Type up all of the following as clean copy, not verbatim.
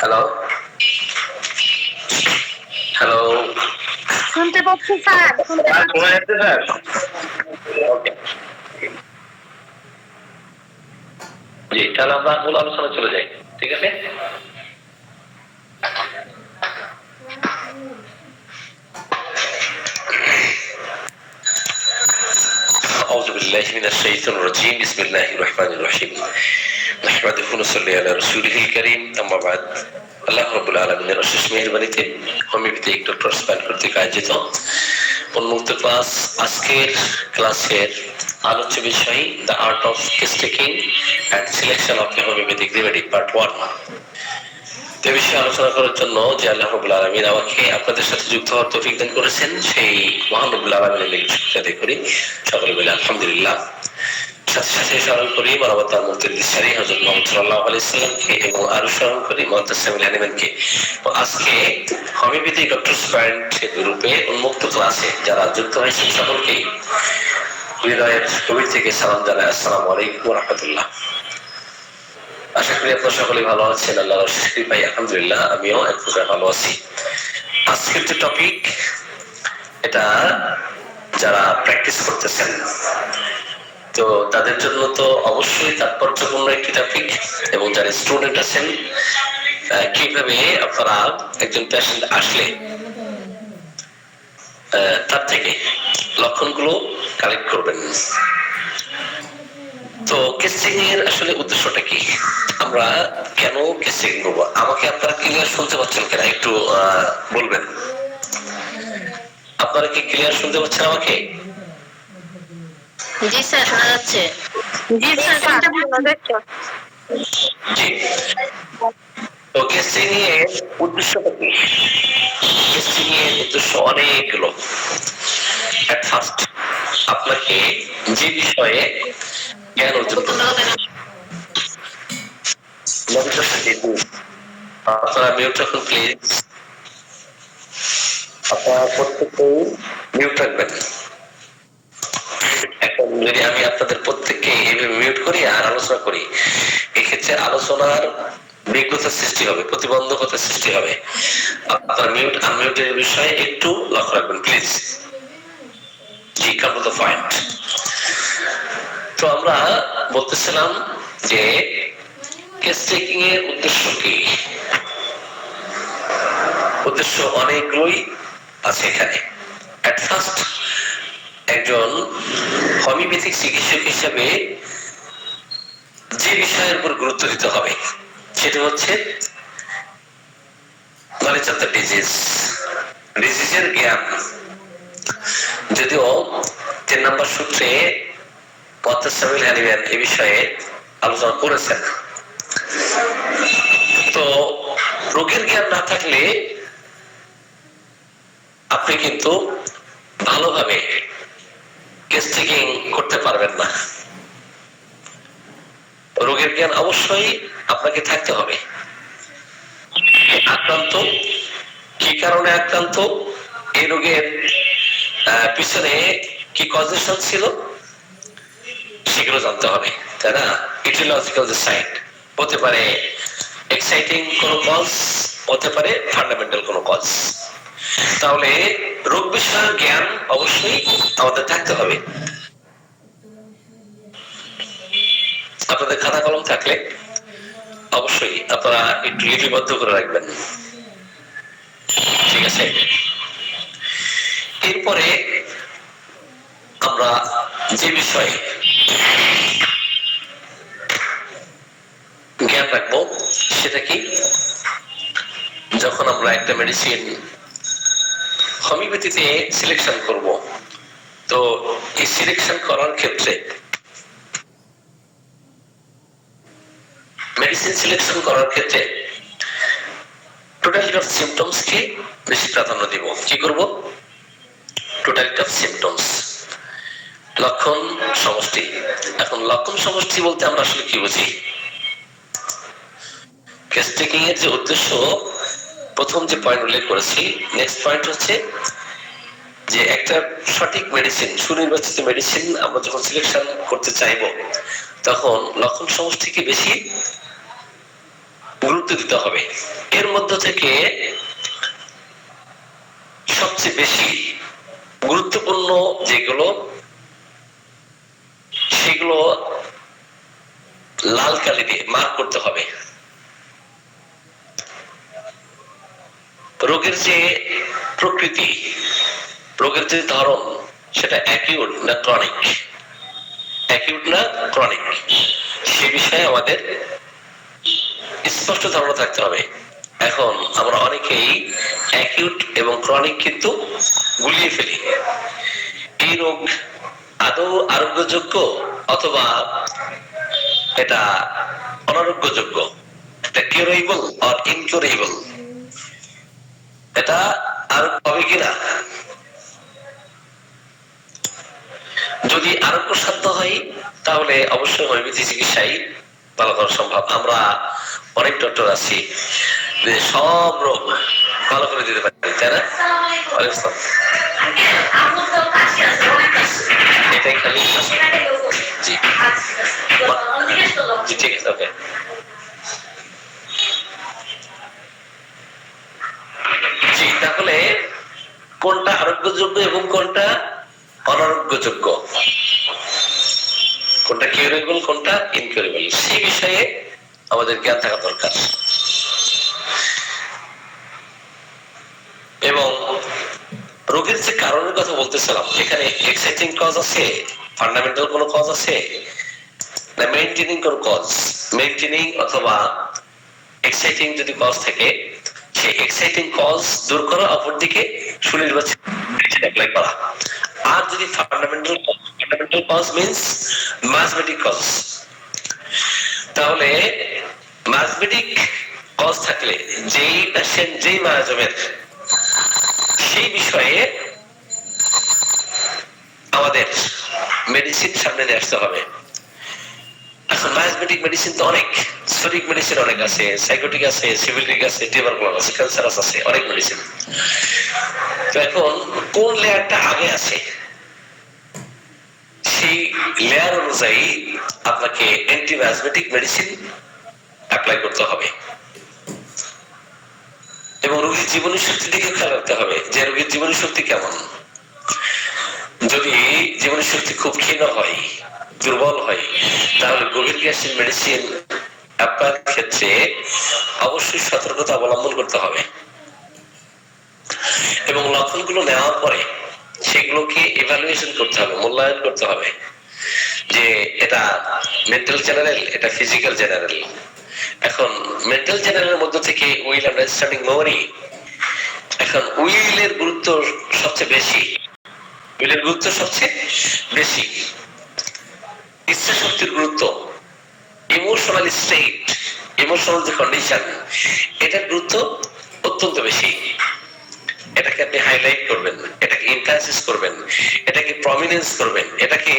Hello hello শুনতে পাচ্ছি sir, শুনতে পাচ্ছি। স্যার ওকে জি, তাহলে আমরা মূল আলোচনা চলে যাই। ঠিক আছে, أعوذ بالله من الشيطان الرجيم بسم الله الرحمن الرحيم نحمده ونصلي على رسوله الكريم أما بعد আল্লাহ রাব্বুল আলামিনের অশেষ মেহেরবানিতে হোমিওপ্যাথিক ডক্টর স্প্যান কর্তৃক আয়োজিত উন্মুক্ত ক্লাস আজকের ক্লাসের আলোচ্য বিষয় the art of case taking and selection of homeopathic remedy part 1। এ বিষয়ে আলোচনা করার জন্য যে আল্লাহ রাব্বুল আলামিন আমাকে আপনাদের সাথে যুক্ত হওয়ার তৌফিক দান করেছেন, সেই মহান রাব্বুল আলামিনের নিকট শুকরিয়া আদায় করি। সকলে বলি আলহামদুলিল্লাহ। সাথে সাথে স্মরণ করি মানবতার মুক্তির দিশারি হযরত মুহাম্মদ সাল্লাল্লাহু আলাইহি ওয়াসাল্লামকে এবং আরো স্মরণ করি মুতাসিমুল হানিমানকে। আজকে হোমিওপ্যাথি ডক্টর স্প্যান্ট গ্রুপে উন্মুক্ত ক্লাসে যারা যুক্ত হয়েছেন সকলকে হৃদয়ের গভীর থেকে সালাম জানাই। আসসালামু আলাইকুম ওয়া রাহমাতুল্লাহ। আশা করি আপনারা সকলেই ভালো আছেন, আল্লাহর অশেষ কৃপায় আলহামদুলিল্লাহ আমিও এক প্রকার ভালো আছি। আজকের যে টপিক, এটা যারা প্র্যাকটিস করতেছেন তো তাদের জন্য তো অবশ্যই তাৎপর্যপূর্ণ একটি টপিক, এবং যারা স্টুডেন্ট আছেন কিভাবে আপনারা একজন পেশেন্ট আসলে তার থেকে লক্ষণগুলো কালেক্ট করবেন। তো কেস চেকিং এর আসলে উদ্দেশ্যটা কি, আমরা কেন কেস চেকিং করবো, আমাকে আপনারা ক্লিয়ার শুনতে পাচ্ছেন কিনা একটু বলবেন। আপনারা কি ক্লিয়ার শুনতে পাচ্ছেন আমাকে? জি স্যার, শোনা যাচ্ছে। জি স্যার, শুনতে পাচ্ছি। জি, তো কেস চেকিং এর উদ্দেশ্যটা কি? কেস চেকিং এর উদ্দেশ্য অনেকগুলো। এট ফার্স্ট আপনাকে যে বিষয়ে জ্ঞান অর্জন করতে হবে, আপনারা মিউট রাখুন প্লিজ, আপনারা প্রত্যেকেই মিউট রাখবেন। এখন যদি আমি আপনাদের প্রত্যেককে এইভাবে মিউট করি আর আলোচনা করি, এক্ষেত্রে আলোচনার বিঘ্নতার সৃষ্টি হবে, প্রতিবন্ধকতার সৃষ্টি হবে। আপনার মিউট আনমিউটের বিষয়ে একটু লক্ষ্য রাখবেন প্লিজ। জি, কাম টু দ্য পয়েন্ট। তো আমরা বলতেছিলাম যে কেস টেকিং এর উদ্দেশ্য কি। উদ্দেশ্য অনেকগুলোই আছে এখানে। এট ফার্স্ট একজন হোমিওপ্যাথিক চিকিৎসক হিসেবে যে বিষয়ের উপর গুরুত্ব দিতে হবে সেটা হচ্ছে নলেজ অফ দ্য ডিজিজ, ডিজিজের জ্ঞান। যদিও 3 নম্বর সূত্রে মুতাসিমুল হানিমান এই বিষয়ে আলোচনা করেছেন। তো রোগের জ্ঞান না থাকলে আপনি কিন্তু ভালোভাবে কেস চেকিং করতে পারবেন না। রোগের জ্ঞান অবশ্যই আপনাকে থাকতে হবে। আক্রান্ত কি কারণে আক্রান্ত, এই রোগের পিছনে কি কজেশন ছিল সেগুলো জানতে হবে, তাই না? ইটিওলজিক্যাল যে সাইড হতে পারে, এক্সাইটিং কোনো কজ হতে পারে, ফান্ডামেন্টাল কোনো কজ। তাহলে রোগ বিষয়ের জ্ঞান অবশ্যই আমাদের থাকতে হবে। আপনাদের খাতা কলম থাকলে অবশ্যই আপনারা একটু লিপিবদ্ধ করে রাখবেন, ঠিক আছে? এরপরে আমরা যে বিষয়ে জ্ঞান রাখবো সেটা কি, যখন আমরা একটা মেডিসিন হোমিওপ্যাথিতে সিলেকশন করব, তো এই সিলেকশন করার ক্ষেত্রে মেডিসিন সিলেকশন করার ক্ষেত্রে টোটালিটি অফ সিমটমস কে বেশি প্রাধান্য দিব। কি করব? টোটালিটি অফ সিমটমস, লক্ষণ সমষ্টি। এখন লক্ষণ সমষ্টি বলতে আমরা আসলে কি বুঝি? কেস টেকিং এর যে উদ্দেশ্য, প্রথম যে পয়েন্ট উল্লেখ করেছি, নেক্সট পয়েন্ট হচ্ছে যে একটা সঠিক মেডিসিন, সুনির্বাচিত মেডিসিন আমরা যখন সিলেকশন করতে চাইব, তখন লক্ষণ সমষ্টিকে বেশি গুরুত্ব গুরুত্ব দিতে হবে। এর মধ্য থেকে সবচেয়ে বেশি গুরুত্বপূর্ণ যেগুলো সেগুলো লাল কালি দিয়ে মার্ক করতে হবে। রোগের যে প্রকৃতি, রোগের যে ধরন, সেটা অ্যাকিউট না ক্রনিক, অ্যাকিউট না ক্রনিক, সে বিষয়ে আমাদের স্পষ্ট ধারণা থাকতে হবে। এখন আমরা অনেকেই অ্যাকিউট এবং ক্রনিক কিন্তু গুলিয়ে ফেলি। এই রোগ আদৌ আরোগ্যযোগ্য অথবা এটা অনারোগ্যযোগ্য, এটা কিউরেবল অর ইনকিউরেবল, এটা আরোগ্য হবে কিনা। যদি আরোগ্য সাধ্য হয় তাহলে অবশ্যই হোমিওপ্যাথি চিকিৎসাই ভালো করা সম্ভব। আমরা অনেক ডক্টর আছি যে সব রোগ ভালো করে দিতে পারি, তাই না? এটাই খালি জি জি ঠিক আছে, ওকে। জি, তাহলে কোনটা আরোগ্যযোগ্য এবং কোনটা অনারোগ্যযোগ্য, কোনটা কিউরেবল কোনটা ইনকিউরেবল, সেই বিষয়ে আমাদের জ্ঞান থাকা দরকার। এবং রোগের যে কারণের কথা বলতেছিলাম, এখানে এক্সাইটিং কজ আছে, ফান্ডামেন্টাল কোনো কজ আছে না মেইনটেনিং কোনো কজ, মেইনটেনিং অথবা এক্সাইটিং যদি কজ থাকে সেই এক্সাইটিং কজ দূর করা, অপরদিকে সুনির্বাচিত অ্যাপ্লাই করা। আর যদি fundamental cause means mathematic cause, তাহলে ম্যাথমেটিক কজ থাকলে যেই পেশেন্ট যেই মায়াজমের সেই বিষয়ে আমাদের মেডিসিন সামনে নিয়ে আসতে হবে। এখন ম্যাথমেটিক মেডিসিন তো অনেক, সোরিক মেডিসিন অনেক আছে, সাইকোটিক আছে, সিভিলিক আছে, টিউবারকুলার আছে, ক্যান্সারাস আছে, অনেক মেডিসিন। তো এখন কোন লেয়ারটা আগে আছে সেই লেয়ার অনুযায়ী আপনাকে অ্যান্টি ম্যাথমেটিক মেডিসিন অ্যাপ্লাই করতে হবে। এবং রোগীর জীবনী শক্তির দিকে খেয়াল রাখতে হবে যে রোগীর জীবনী শক্তি কেমন। যদি জীবনী শক্তি খুব ক্ষীণ হয়, দুর্বল হয়, তাহলে গভীর গ্যাসের মেডিসিন অ্যাপ্লাইয়ের ক্ষেত্রে অবশ্যই সতর্কতা অবলম্বন করতে হবে। এবং লক্ষণগুলো নেওয়ার পরে সেগুলোকে ইভ্যালুয়েশন করতে হবে, মূল্যায়ন করতে হবে যে এটা মেন্টাল জেনারেল, এটা ফিজিক্যাল জেনারেল। এখন মেন্টাল জেনারেলের মধ্য থেকে উইল আন্ডারস্ট্যান্ডিং মেমোরি, এখন উইলের গুরুত্ব সবচেয়ে বেশি, উইলের গুরুত্ব সবচেয়ে বেশি, ইচ্ছা শক্তির গুরুত্ব, ইমোশনাল স্টেট, ইমোশনাল যে কন্ডিশন, এটার গুরুত্ব অত্যন্ত বেশি। এটাকে আপনি হাইলাইট করবেন, এটাকে এমফাসিস করবেন, এটাকে প্রমিনেন্স করবেন, এটাকে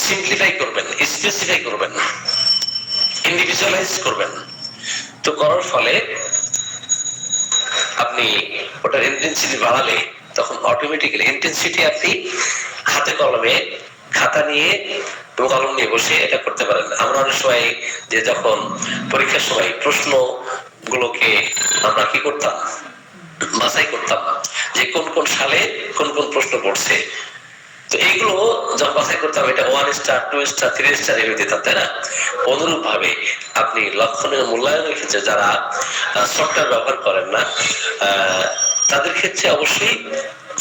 সিম্পলিফাই করবেন, স্পেসিফাই করবেন, ইন্ডিভিজুয়ালাইজ করবেন। তো করার ফলে আপনি ওটার ইন্টেন্সিটি বাড়ালে তখন অটোমেটিক্যালি ইন্টেন্সিটি আপনি হাতে কলমে খাতা নিয়ে এবং কলম নিয়ে বসে এটা করতে পারেন। আমরা অনেক সময় যে যখন পরীক্ষার সময় প্রশ্ন গুলোকে আমরা কি করতাম, বাছাই করতাম যে কোন কোন সালে কোন কোন প্রশ্ন পড়ছে। তো এইগুলো যখন বাছাই করতাম এটা 1 স্টার 2 স্টার 3 স্টার এভাবে দিতাম, তাই না? অনুরূপ ভাবে আপনি লক্ষণের মূল্যায়নের ক্ষেত্রে যারা সফটওয়্যার ব্যবহার করেন না তাদের ক্ষেত্রে অবশ্যই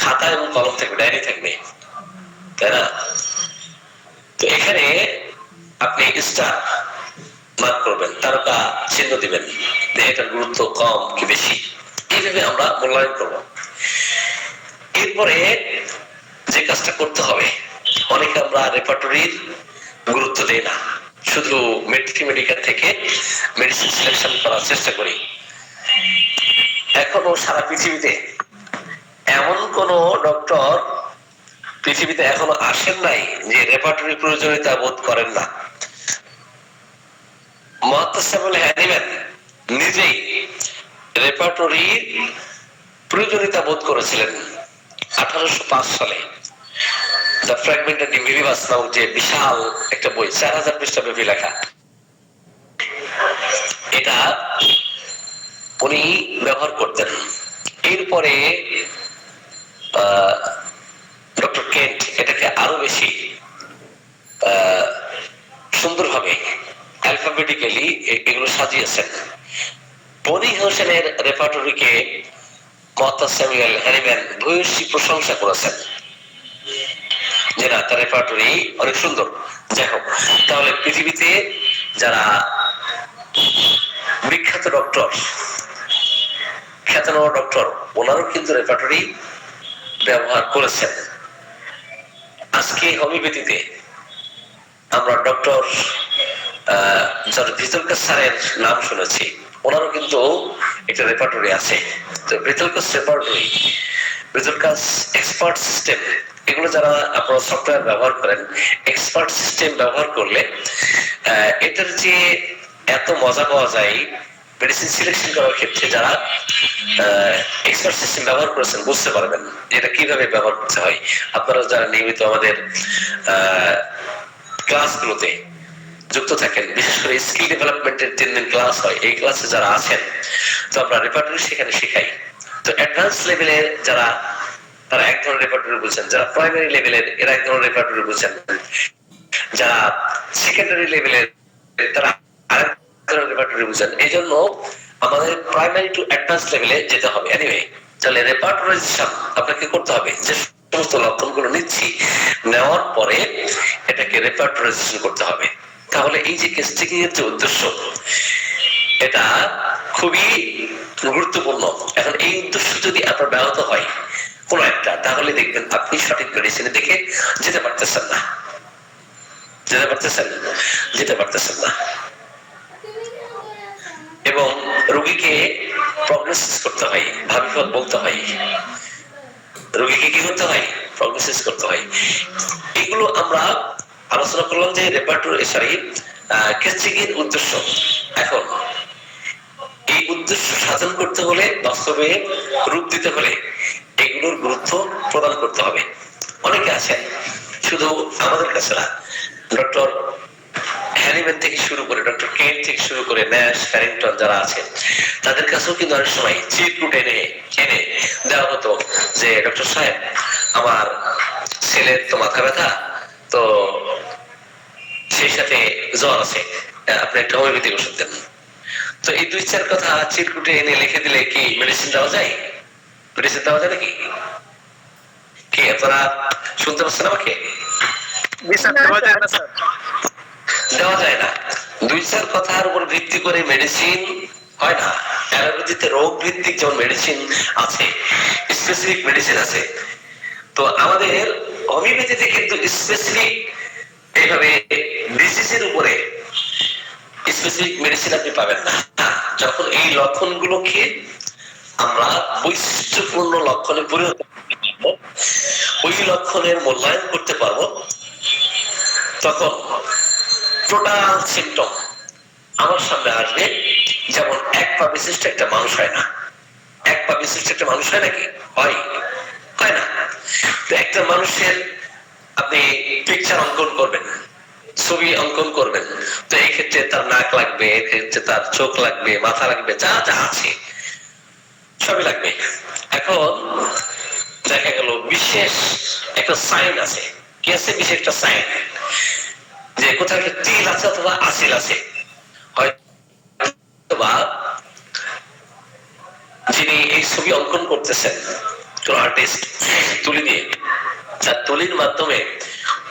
খাতা এবং কলম থাকবে, ডায়েরি থাকবে, তাই না? তো এখানে আপনি স্টার মার্ক করবেন, তারকা চিহ্ন দিবেন, এটার গুরুত্ব কম কি বেশি, এইভাবে আমরা মূল্যায়ন করব। এরপরে যে কাজটা করতে হবে, অনেকে আমরা রেপার্টরির গুরুত্ব দেই না, শুধু মেডিকেল থেকে মেডিসিন সিলেকশন করার চেষ্টা করি। এখনো সারা পৃথিবীতে এমন কোন ডক্টর পৃথিবীতে এখনো আসেন নাই যে রেপার্টরি প্রয়োজনীয়তা বোধ করেন না। মুআত্তাসিম হ্যানিম্যান নিজেই রেপার্টরি প্রয়োজনীয়তা বোধ করেছিলেন 1805 সালে। দ্য ফ্র্যাগমেন্টেড ইউনিভার্স নামক যে বিশাল একটা বই, 4000 পৃষ্ঠা ব্যাপী লেখা, এটা উনি ব্যবহার করতেন। এরপরে ডক্টর কেন্ট এটাকে আরো বেশি সুন্দরভাবে অ্যালফাবেটিক্যালি এগুলো সাজিয়েছেন। বনি হোসেনের রেপার্টরিকে মহাত্মা স্যামুয়েল হ্যানিম্যান ভূয়সী প্রশংসা করেছেন যে না, তার রেপার্টরি অনেক সুন্দর। যাই হোক, তাহলে পৃথিবীতে যারা বিখ্যাত ডক্টর, খ্যাতনামা ডক্টর, ওনারও কিন্তু রেপার্টরি ব্যবহার করেছেন। আজকে হোমিওপ্যাথিতে আমরা ডক্টর ভিতরকার স্যারের নাম শুনেছি, ওনারও কিন্তু একটা রেপার্টরি আছে। তো ভিতরকার রেপার্টরি, ভিতরকার এক্সপার্ট সিস্টেম, এগুলো যারা আপনারা সফটওয়্যার ব্যবহার করেন, এক্সপার্ট সিস্টেম ব্যবহার করলে এটার যে এত মজা পাওয়া যায় মেডিসিন সিলেকশন করার ক্ষেত্রে, যারা এক্সপার্ট সিস্টেম ব্যবহার করেছেন বুঝতে পারবেন এটা কিভাবে ব্যবহার করতে হয়। আপনারা যারা নিয়মিত আমাদের ক্লাসগুলোতে যুক্ত থাকেন, বিশেষ করে স্কিল ডেভেলপমেন্টের 3 দিন ক্লাস হয়, এই ক্লাসে যারা আছেন, তো আমরা রেপার্টরি সেখানে শেখাই। তো অ্যাডভান্স লেভেলের যারা, তারা এক ধরনের রেপার্টরি বুঝছেন, যারা প্রাইমারি লেভেলের এরা এক ধরনের রেপার্টরি বুঝছেন, যারা সেকেন্ডারি লেভেলের তারা আরেক ধরনের রেপার্টরি বুঝছেন। এই জন্য আমাদের প্রাইমারি টু অ্যাডভান্স লেভেলে যেতে হবে। এনিওয়ে, তাহলে রেপার্টরাইজেশন আপনাকে করতে হবে, যে সমস্ত লক্ষণগুলো নিচ্ছি, নেওয়ার পরে এটাকে রেপার্টরাইজেশন করতে হবে। তাহলে এই যে কেস টেকিং এর যে উদ্দেশ্য, এটা খুবই গুরুত্বপূর্ণ। এখন এই উদ্দেশ্য যদি আপনার ব্যাহত হয় কোন একটা, তাহলে দেখবেন আপনি সঠিক মেডিসিনের দিকে যেতে পারতেছেন না, যেতে পারতেছেন না। এবং রোগীকে প্রগনোসিস করতে হয়, ভাবিফল বলতে হয়, রোগীকে কি করতে হয়, প্রগনোসিস করতে হয়। এগুলো আমরা আলোচনা করলাম যে রেপার্টরি কেস টেকিং এর উদ্দেশ্য। এখন এই উদ্দেশ্য সাধন করতে হলে, বাস্তবে রূপ দিতে হলে এগুলোর গুরুত্ব প্রদান করতে হবে। অনেকে আছেন, শুধু আমাদের কাছে না, ডক্টর হ্যানিম্যান থেকে শুরু করে, ডক্টর কেন্ট থেকে শুরু করে, ন্যাশ, ফ্যারিংটন যারা আছেন, তাদের কাছেও কিন্তু অনেক সময় চিরকুট এনে দেওয়া হতো যে ডক্টর সাহেব, আমার ছেলের তো মাথা ব্যথা, তো সেই সাথে জ্বর আছে, আপনি একটা হোমিওপ্যাথিক ওষুধ দেন। তো এই 2-4 কথা চিরকুটে এনে লিখে দিলে কি মেডিসিন দেওয়া যায়? মেডিসিন দেওয়া যায় নাকি? কি আপনারা শুনতে পাচ্ছেন আমাকে? দেওয়া যায় না। 2-4 কথার উপর ভিত্তি করে মেডিসিন হয় না। অ্যালোপ্যাথিতে রোগ ভিত্তিক যেমন মেডিসিন আছে, স্পেসিফিক মেডিসিন আছে, তো আমাদের হোমিওপ্যাথিতে কিন্তু স্পেসিফিক এইভাবে ডিজিজের উপরে স্পেসিফিক মেডিসিন আপনি পাবেন না। যখন এই লক্ষণগুলোকে আমরা বৈশিষ্ট্যপূর্ণ লক্ষণে পরিণত করব, ওই লক্ষণের মূল্যায়ন করতে পারবো, তখন টোটাল সিম্পটম আমার সামনে আসবে। যেমন এক পা বিশিষ্ট একটা মানুষ হয় না, এক পা বিশিষ্ট একটা মানুষ হয় নাকি? হয় না। তো একটা মানুষের আপনি পিকচার অঙ্কন করবেন, ছবি অঙ্কন করবেন, তো এই ক্ষেত্রে তার নাক লাগবে, এই ক্ষেত্রে তার চোখ লাগবে, মাথা লাগবে, যা যা আছে সবই লাগবে। এখন দেখা গেল বিশেষ একটা সাইন আছে, কি আছে? বিশেষ একটা সাইন, যে কোথাও একটা তিল আছে অথবা আসিল আছে, হয়তোবা যিনি এই ছবি অঙ্কন করতেছেন, কোন আর্টিস্ট তুলি দিয়ে, তার তুলির মাধ্যমে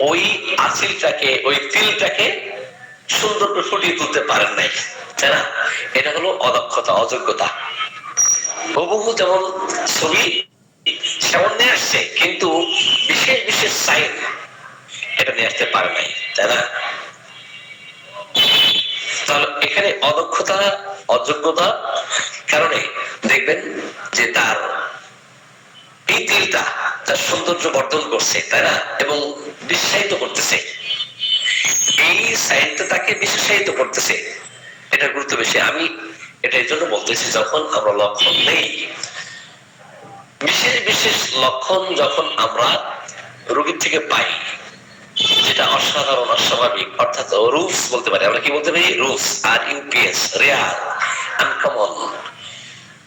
ওই আসিলটাকে, ওই তিলটাকে সুন্দর করে ফুটিয়ে তুলতে পারেন নাই, তাই না? এটা হলো অদক্ষতা, অযোগ্যতা। হুবহু যেমন ছবি সেমন নিয়ে আসছে, কিন্তু বিশেষ বিশেষ সাইন এটা নিয়ে আসতে পারে নাই, তাই না? তাহলে এখানে অদক্ষতা, অযোগ্যতা কারণে দেখবেন যে তার এই তিলটা তার সৌন্দর্য বর্ধন করছে, তাই না? এবং বিশ্বায়িত করতেছে, এই সাইনটা তাকে বিশ্বায়িত করতেছে, এটা গুরুত্ব বেশি। আমি এটা এই জন্য বলতেছি, যখন আমরা লক্ষণ নেই, বিশেষ বিশেষ লক্ষণ যখন আমরা রোগীর থেকে পাই, যেটা অসাধারণ, অস্বাভাবিক, অর্থাৎ রুলস বলতে পারি আমরা। কি বলতে পারি? রুলস, আর UPS, rare, uncommon,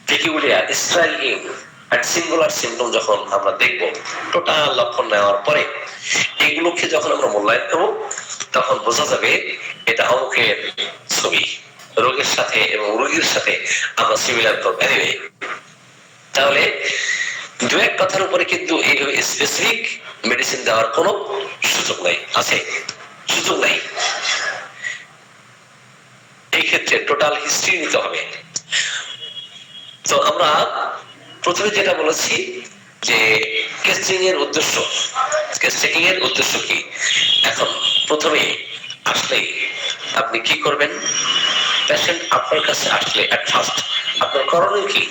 peculiar, striking and singular symptom যখন আমরা দেখব, টোটাল লক্ষণ নেওয়ার পরে এগুলোকে যখন আমরা মূল্যায়ন করব, তখন বোঝা যাবে এটা অমুকের ছবি। রোগের সাথে এবং রোগীর সাথে আমরা সিমিলার করব। তাহলে দু এক কথার উপরে কিন্তু এইভাবে স্পেসিফিক মেডিসিন দেওয়ার কোনো সুযোগ নাই। আছে? সুযোগ নাই। এই ক্ষেত্রে টোটাল হিস্ট্রি নিতে হবে। তো আমরা প্রথমে যেটা বলেছি যে কেস চেকিং এর উদ্দেশ্য, কেস চেকিং এর উদ্দেশ্য কি? এখন প্রথমে আসলে আপনি কি করবেন? পেশেন্ট আপনার কাছে আসলে এট ফার্স্ট আপনার করণীয় কি?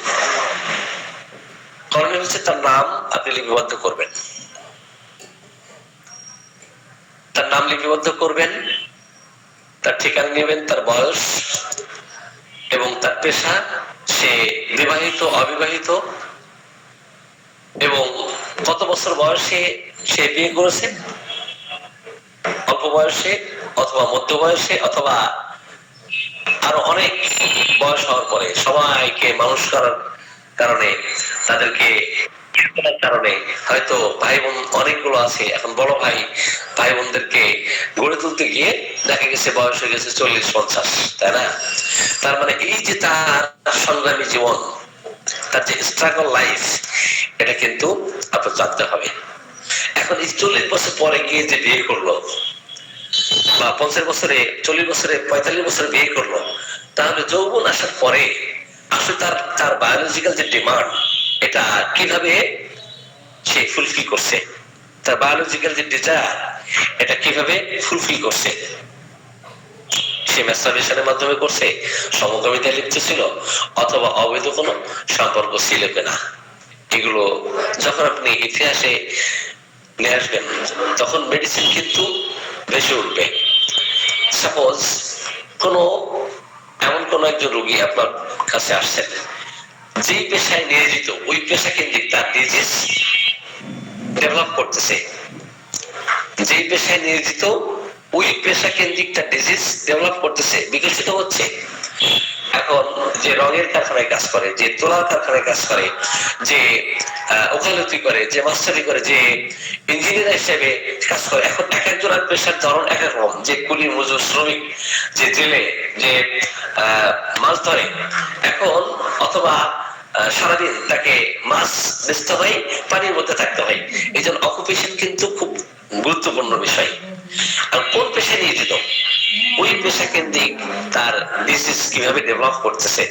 করণীয় হচ্ছে তার নাম আপনি লিপিবদ্ধ করবেন। তার নাম লিপিবদ্ধ করবেন, তার ঠিকানা নেবেন, তার বয়স এবং তার পেশা, সে বিবাহিত অবিবাহিত এবং কত বছর বয়সে সে বিয়ে করেছে, অল্প বয়সে অথবা মধ্য বয়সে অথবা আরো অনেক বয়স হওয়ার পরে। সবাইকে মানুষ করার কারণে, তাদেরকে কারণে হয়তো ভাই বোন অনেকগুলো আছে, এখন বড় ভাই ভাই বোনদেরকে গড়ে তুলতে গিয়ে দেখা গেছে বয়স হয়ে গেছে 40-50, তাই না? তার মানে এই যে তার সংগ্রামী জীবন, তার যে স্ট্রাগল লাইফ, এটা কিন্তু আপনার জানতে হবে। এখন এই 40 বছর পরে গিয়ে যে বিয়ে করলো বা 50 বছরে, 40 বছরে, 45 বছরে বিয়ে করলো, তাহলে যৌবন আসার পরে আসলে তার বায়োলজিক্যাল যে ডিমান্ড, এটা কিভাবে সে ফুলফিল করছে? তার বায়োলজিক্যাল যে ডিজায়ার, এটা কিভাবে ফুলফিল করছে? সে ম্যাস্টারবেশনের মাধ্যমে করছে, সমকামিতায় লিপ্ত ছিল, অথবা অবৈধ কোনো সম্পর্ক ছিল কিনা? এগুলো যখন আপনি ইতিহাসে নিয়ে আসবেন, তখন মেডিসিন কিন্তু বেশি উঠবে। সাপোজ এমন কোন একজন রোগী আপনার কাছে আসছেন, যেই পেশায় নিয়োজিত ওই পেশা কেন্দ্রিক তার ডিজিজ ডেভেলপ করতেছে, যেই পেশায় নিয়োজিত ওই পেশা কেন্দ্রিক তার ডিজিজ ডেভেলপ করতেছে, বিকশিত হচ্ছে। এখন যে রঙের কারখানায় কাজ করে, যে তোলার কারখানায় কাজ করে, যে ওকালতি করে, যে মাস্টারি করে, যে ইঞ্জিনিয়ার হিসেবে কাজ করে, এখন এক একজনের পেশার ধরন এক এক রকম। যে কুলি মজুর শ্রমিক, যে জেলে, যে মাছ ধরে, এখন অথবা সারাদিন তাকে মাছ বেচতে হয়, পানির মধ্যে থাকতে হয়। এই জন্য অকুপেশন কিন্তু খুব গুরুত্বপূর্ণ বিষয়। আর কোন পেশায় নিয়োজিত, ওই পেশা কেন্দ্রিক তার ডিজিজ কিভাবে ডেভেলপ করতেছে,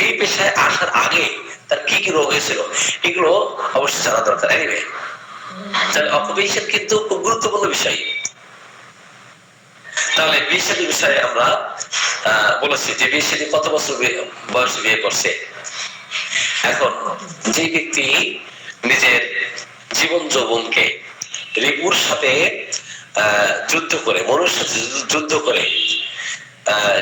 এই পেশায় আসার আগে তার কি কি রোগ হয়েছিল, এগুলো অবশ্যই জানা দরকার। এনিওয়ে, তাহলে অকুপেশন কিন্তু খুব গুরুত্বপূর্ণ বিষয়। তাহলে বিয়ে বিষয়ে আমরা বলেছি যে বিয়ে কত বছর বয়সে বিয়ে করছে। এখন যে ব্যক্তি নিজের জীবন যৌবনকে রিপুর সাথে যুদ্ধ করে, মনুষ্যের সাথে যুদ্ধ করে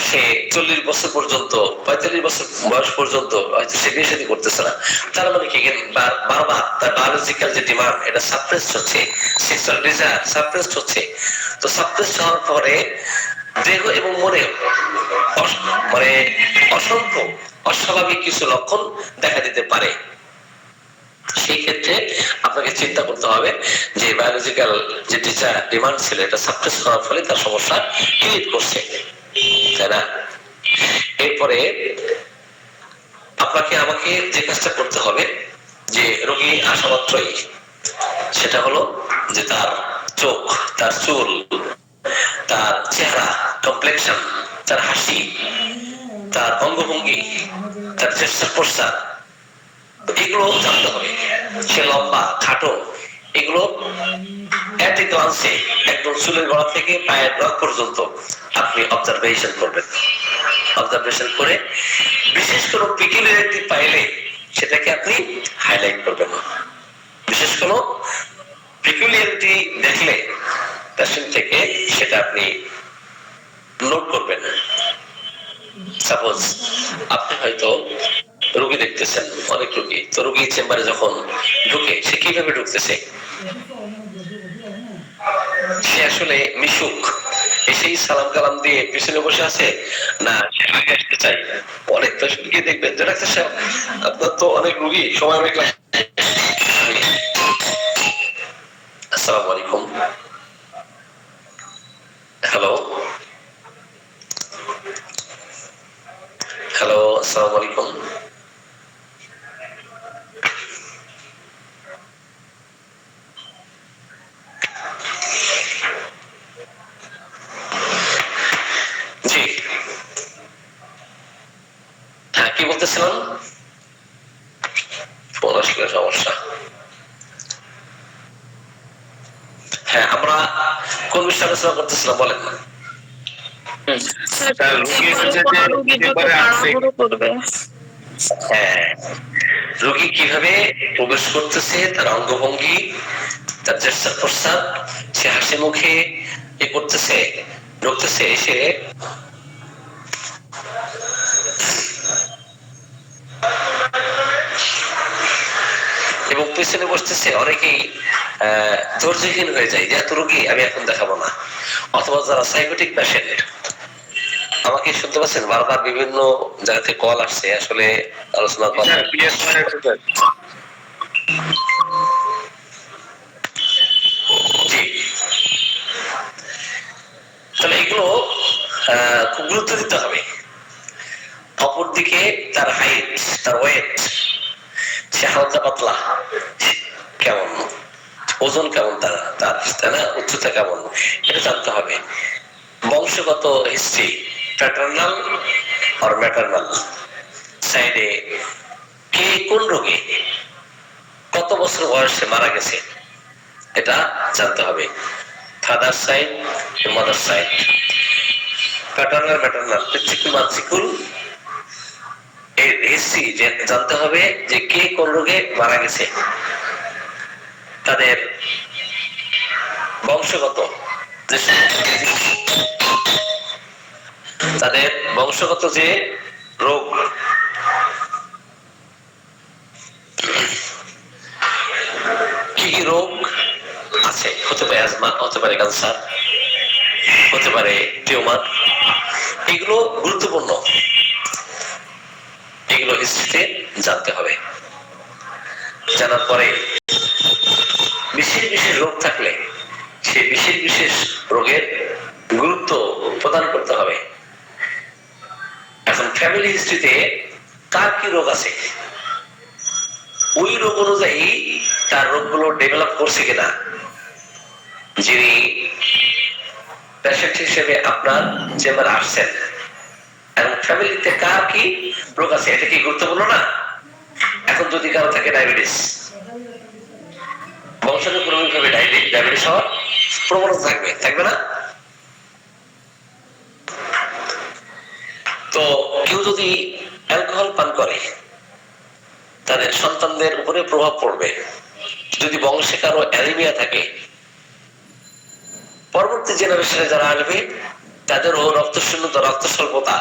সে 40 বছর পর্যন্ত, 45 বছর বয়স পর্যন্ত হয়তো সে বিয়ে শাদী করতেছে না, তার মানে কি বারবার তার বায়োলজিক্যাল যে ডিমান্ড, এটা সাপ্রেসড হচ্ছে, সেক্সুয়াল ডিজায়ার সাপ্রেসড হচ্ছে। তো সাপ্রেসড হওয়ার পরে দেহ এবং মনে মানে অসংখ্য অস্বাভাবিক কিছু লক্ষণ দেখা দিতে পারে। সেই ক্ষেত্রে আপনাকে চিন্তা করতে হবে যে বায়োলজিক্যাল যে ডিমান্ড ছিল, এটা সাপ্রেস হওয়ার ফলে তার সমস্যা ক্রিয়েট করছে, তাই না? এরপরে আপনাকে আমাকে যে কাজটা করতে হবে, যে রোগী আসা মাত্রই, সেটা হলো যে তার চোখ, তার চুল, তার চেহারা, কমপ্লেকশন, তার হাসি, তার অঙ্গভঙ্গি, তার চেষ্টার প্রস্তাব, এগুলো জানতে হবে। সে লম্বা, খাটো, এগুলো এট এ গ্লান্সে একদম চুলের গড়া থেকে পায়ের নখ পর্যন্ত আপনি অবজারভেশন করবেন। অবজারভেশন করে বিশেষ কোনো পিকুলিয়ারিটি পাইলে সেটাকে আপনি হাইলাইট করবেন। বিশেষ কোনো পিকুলিয়ারিটি দেখলে পেশেন্ট থেকে সেটা আপনি নোট করবেন। সাপোজ আপনি হয়তো রোগী দেখতেছেন, অনেক রোগী, তো রোগী চেম্বারে যখন ঢুকে সে কিভাবে ঢুকতেছে, সে আসলে মিশুক, এসেই সালাম কালাম দিয়ে পিছনে বসে আছে, না সে আগে আসতে চাই? অনেক পেশেন্ট গিয়ে দেখবেন যে ডাক্তার সাহেব আপনার তো অনেক রুগী, সময় অনেক লাগে। আসসালামু আলাইকুম, হ্যালো হ্যালো, আসসালামু আলাইকুম। জি হ্যাঁ, কি বলতেছিলাম? ফোন আসলে সমস্যা। হ্যাঁ, আমরা কোন বিষয়ে আলোচনা করতেছিলাম বলেন না? হ্যাঁ, রোগী কিভাবে প্রবেশ করতেছে, তার অঙ্গভঙ্গি, তার চেষ্টা প্রস্তাব, সে হাসি মুখে এ করতেছে, ঢুকতেছে, এসে এবং পেছনে বসতেছে। অনেকেই ধৈর্যহীন হয়ে যায় যে এত রোগী আমি এখন দেখাবো না। অথবা যারা সাইকোটিক পেশেন্ট, আমাকে শুনতে পাচ্ছেন? বারবার বিভিন্ন জায়গা থেকে কল আসছে, আসলে আলোচনা জি। তাহলে এগুলো খুব গুরুত্ব দিতে হবে। অপরদিকে তার হাইট, তার ওয়েট, সে হালকা পাতলা কেমন, ওজন কেমন, তার তার তাই না, উচ্চতা কেমন, এটা জানতে হবে। বংশগত হিস্ট্রি, প্যাটার্নাল আর ম্যাটার্নাল সাইডে কে কোন রোগে কত বছর বয়সে মারা গেছে, এটা জানতে হবে। Father side, mother side, paternal maternal, পিতৃকুল মাতৃকুল এর হিস্ট্রি জানতে হবে যে কে কোন রোগে মারা গেছে, তাদের বংশগত তাদের বংশগত যে রোগ, কি কি রোগ আছে, হতে পারে অ্যাজমা, হতে পারে ক্যান্সার, হতে পারে টিউমার, এগুলো গুরুত্বপূর্ণ, এগুলো হিস্ট্রিতে জানতে হবে। জানার পরে বিশেষ বিশেষ রোগ থাকলে সেই বিশেষ বিশেষ রোগের গুরুত্ব প্রদান করতে হবে। এখন ফ্যামিলি হিস্ট্রিতে কার কি রোগ আছে, ওই রোগ অনুযায়ী তার রোগগুলো ডেভেলপ করছে কিনা, যিনি পেশেন্ট হিসেবে আপনার চেম্বারে আসছেন, এবং ফ্যামিলিতে কার কি রোগ আছে, এটা কি গুরুত্বপূর্ণ না? এখন যদি কারো থাকে ডায়াবেটিস, বংশানুক্রমিকভাবে ডায়াবেটিস হওয়ার প্রবণতা থাকবে, থাকবে না? তো কেউ যদি অ্যালকোহল পান করে, তাদের সন্তানদের উপরে প্রভাব পড়বে। যদি বংশে কারো অ্যানিমিয়া থাকে, পরবর্তী জেনারেশনে যারা আসবে তাদেরও রক্তশূন্যতা, রক্ত স্বল্পতা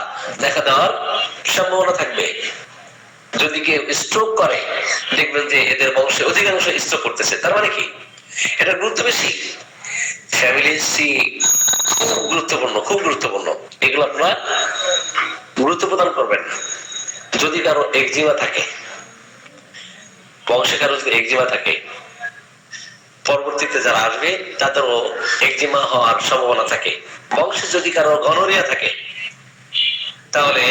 দেখা দেওয়ার সম্ভাবনা থাকবে। যদি কেউ স্ট্রোক করে, দেখবেন যে এদের বংশে অধিকাংশ স্ট্রোক করতেছে। তার মানে কি, এটা গুরুত্ব বেশি। ফ্যামিলি হিস্ট্রি খুব গুরুত্বপূর্ণ, খুব গুরুত্বপূর্ণ, এগুলো আপনারা গুরুত্ব প্রদান করবেন। যদি কারো একজিমা থাকে, বংশে কারো যদি একজিমা থাকে, পরবর্তীতে যারা আসবে তাদেরও একজিমা হওয়ার সম্ভাবনা থাকে। বংশে যদি কারো গনোরিয়া থাকে, তাহলে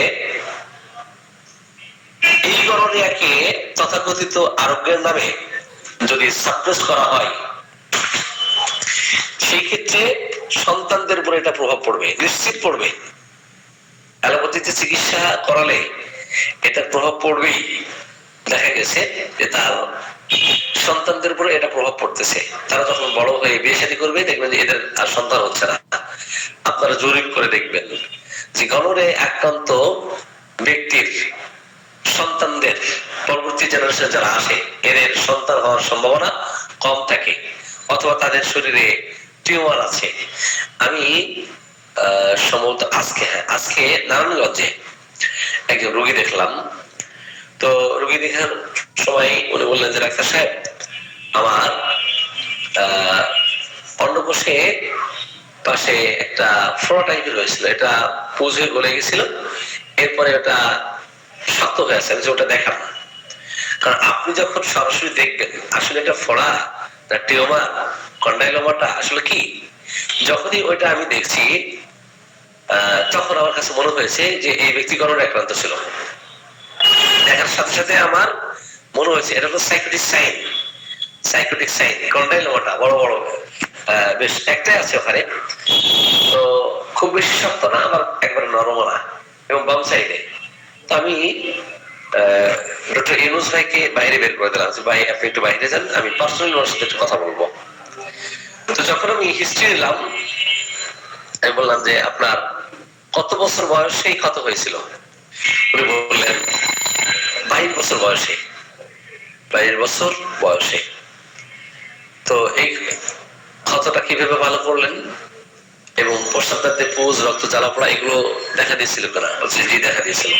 এই গনোরিয়াকে তথাকথিত আরোগ্যের নামে যদি সাপ্রেস করা হয়, সেই ক্ষেত্রে সন্তানদের উপরে এটা প্রভাব পড়বে, নিশ্চিত পড়বে। অ্যালোপ্যাথিতে চিকিৎসা করালে এটার প্রভাব পড়বেই। দেখা গেছে যে তার সন্তানদের উপরে এটা প্রভাব পড়তেছে। তারা যখন বড় হয়ে বিয়ে শাদী করবে, দেখবেন যে এদের আর সন্তান হচ্ছে না। আপনারা জরিপ করে দেখবেন যে গণরে আক্রান্ত ব্যক্তির সন্তানদের পরবর্তী জেনারেশন যারা আসে, এদের সন্তান হওয়ার সম্ভাবনা কম থাকে, অথবা তাদের শরীরে টিউমার আছে। আমি সম্ভবত আজকে নারায়ণগঞ্জে একজন রোগী দেখলাম। তো রোগী দেখার সময় উনি বললেন যে ডাক্তার সাহেব, আমার অন্ডকোষে পাশে একটা ফ্লোরা টাইপের হয়েছিল, এটা পুজ হয়ে গলে গেছিল, এরপরে ওটা শক্ত হয়ে আছে, আমি ওটা দেখাম না। কারণ আপনি যখন সরাসরি দেখবেন আসলে এটা ফোড়া না টিউমার কন্ডাইলোমাটা আসলে কি, যখনই ওইটা আমি দেখছি তখন আমার কাছে মনে হয়েছে যে এই ব্যক্তি করোনা আক্রান্ত ছিল। দেখার সাথে সাথে আমার মনে হয়েছে এটা তো সাইকোটিক সাইন, সাইকোটিক সাইন। কন্ডাইলোমাটা বড় বড় বেশ একটাই আছে ওখানে, তো খুব বেশি শক্ত না, আবার একবারে নরমও না, এবং বাম সাইডে। তো আমি ডক্টর ইউনুস ভাইকে বাইরে বের করে দিলাম যে ভাই আপনি একটু বাইরে যান, আমি পার্সোনালি ওর সাথে একটু কথা বলবো। তো যখন আমি হিস্ট্রি নিলাম, আমি বললাম যে আপনার কত বছর বয়সেই ক্ষত হয়েছিল? উনি বললেন 22 বছর বয়সে। 22 বছর বয়সে। তো এই ক্ষতটা কিভাবে ভালো করলেন এবং প্রস্রাবদাতে পুজ, রক্ত জ্বালা পোড়া এগুলো দেখা দিয়েছিল কিনা? বলছে জি দেখা দিয়েছিল।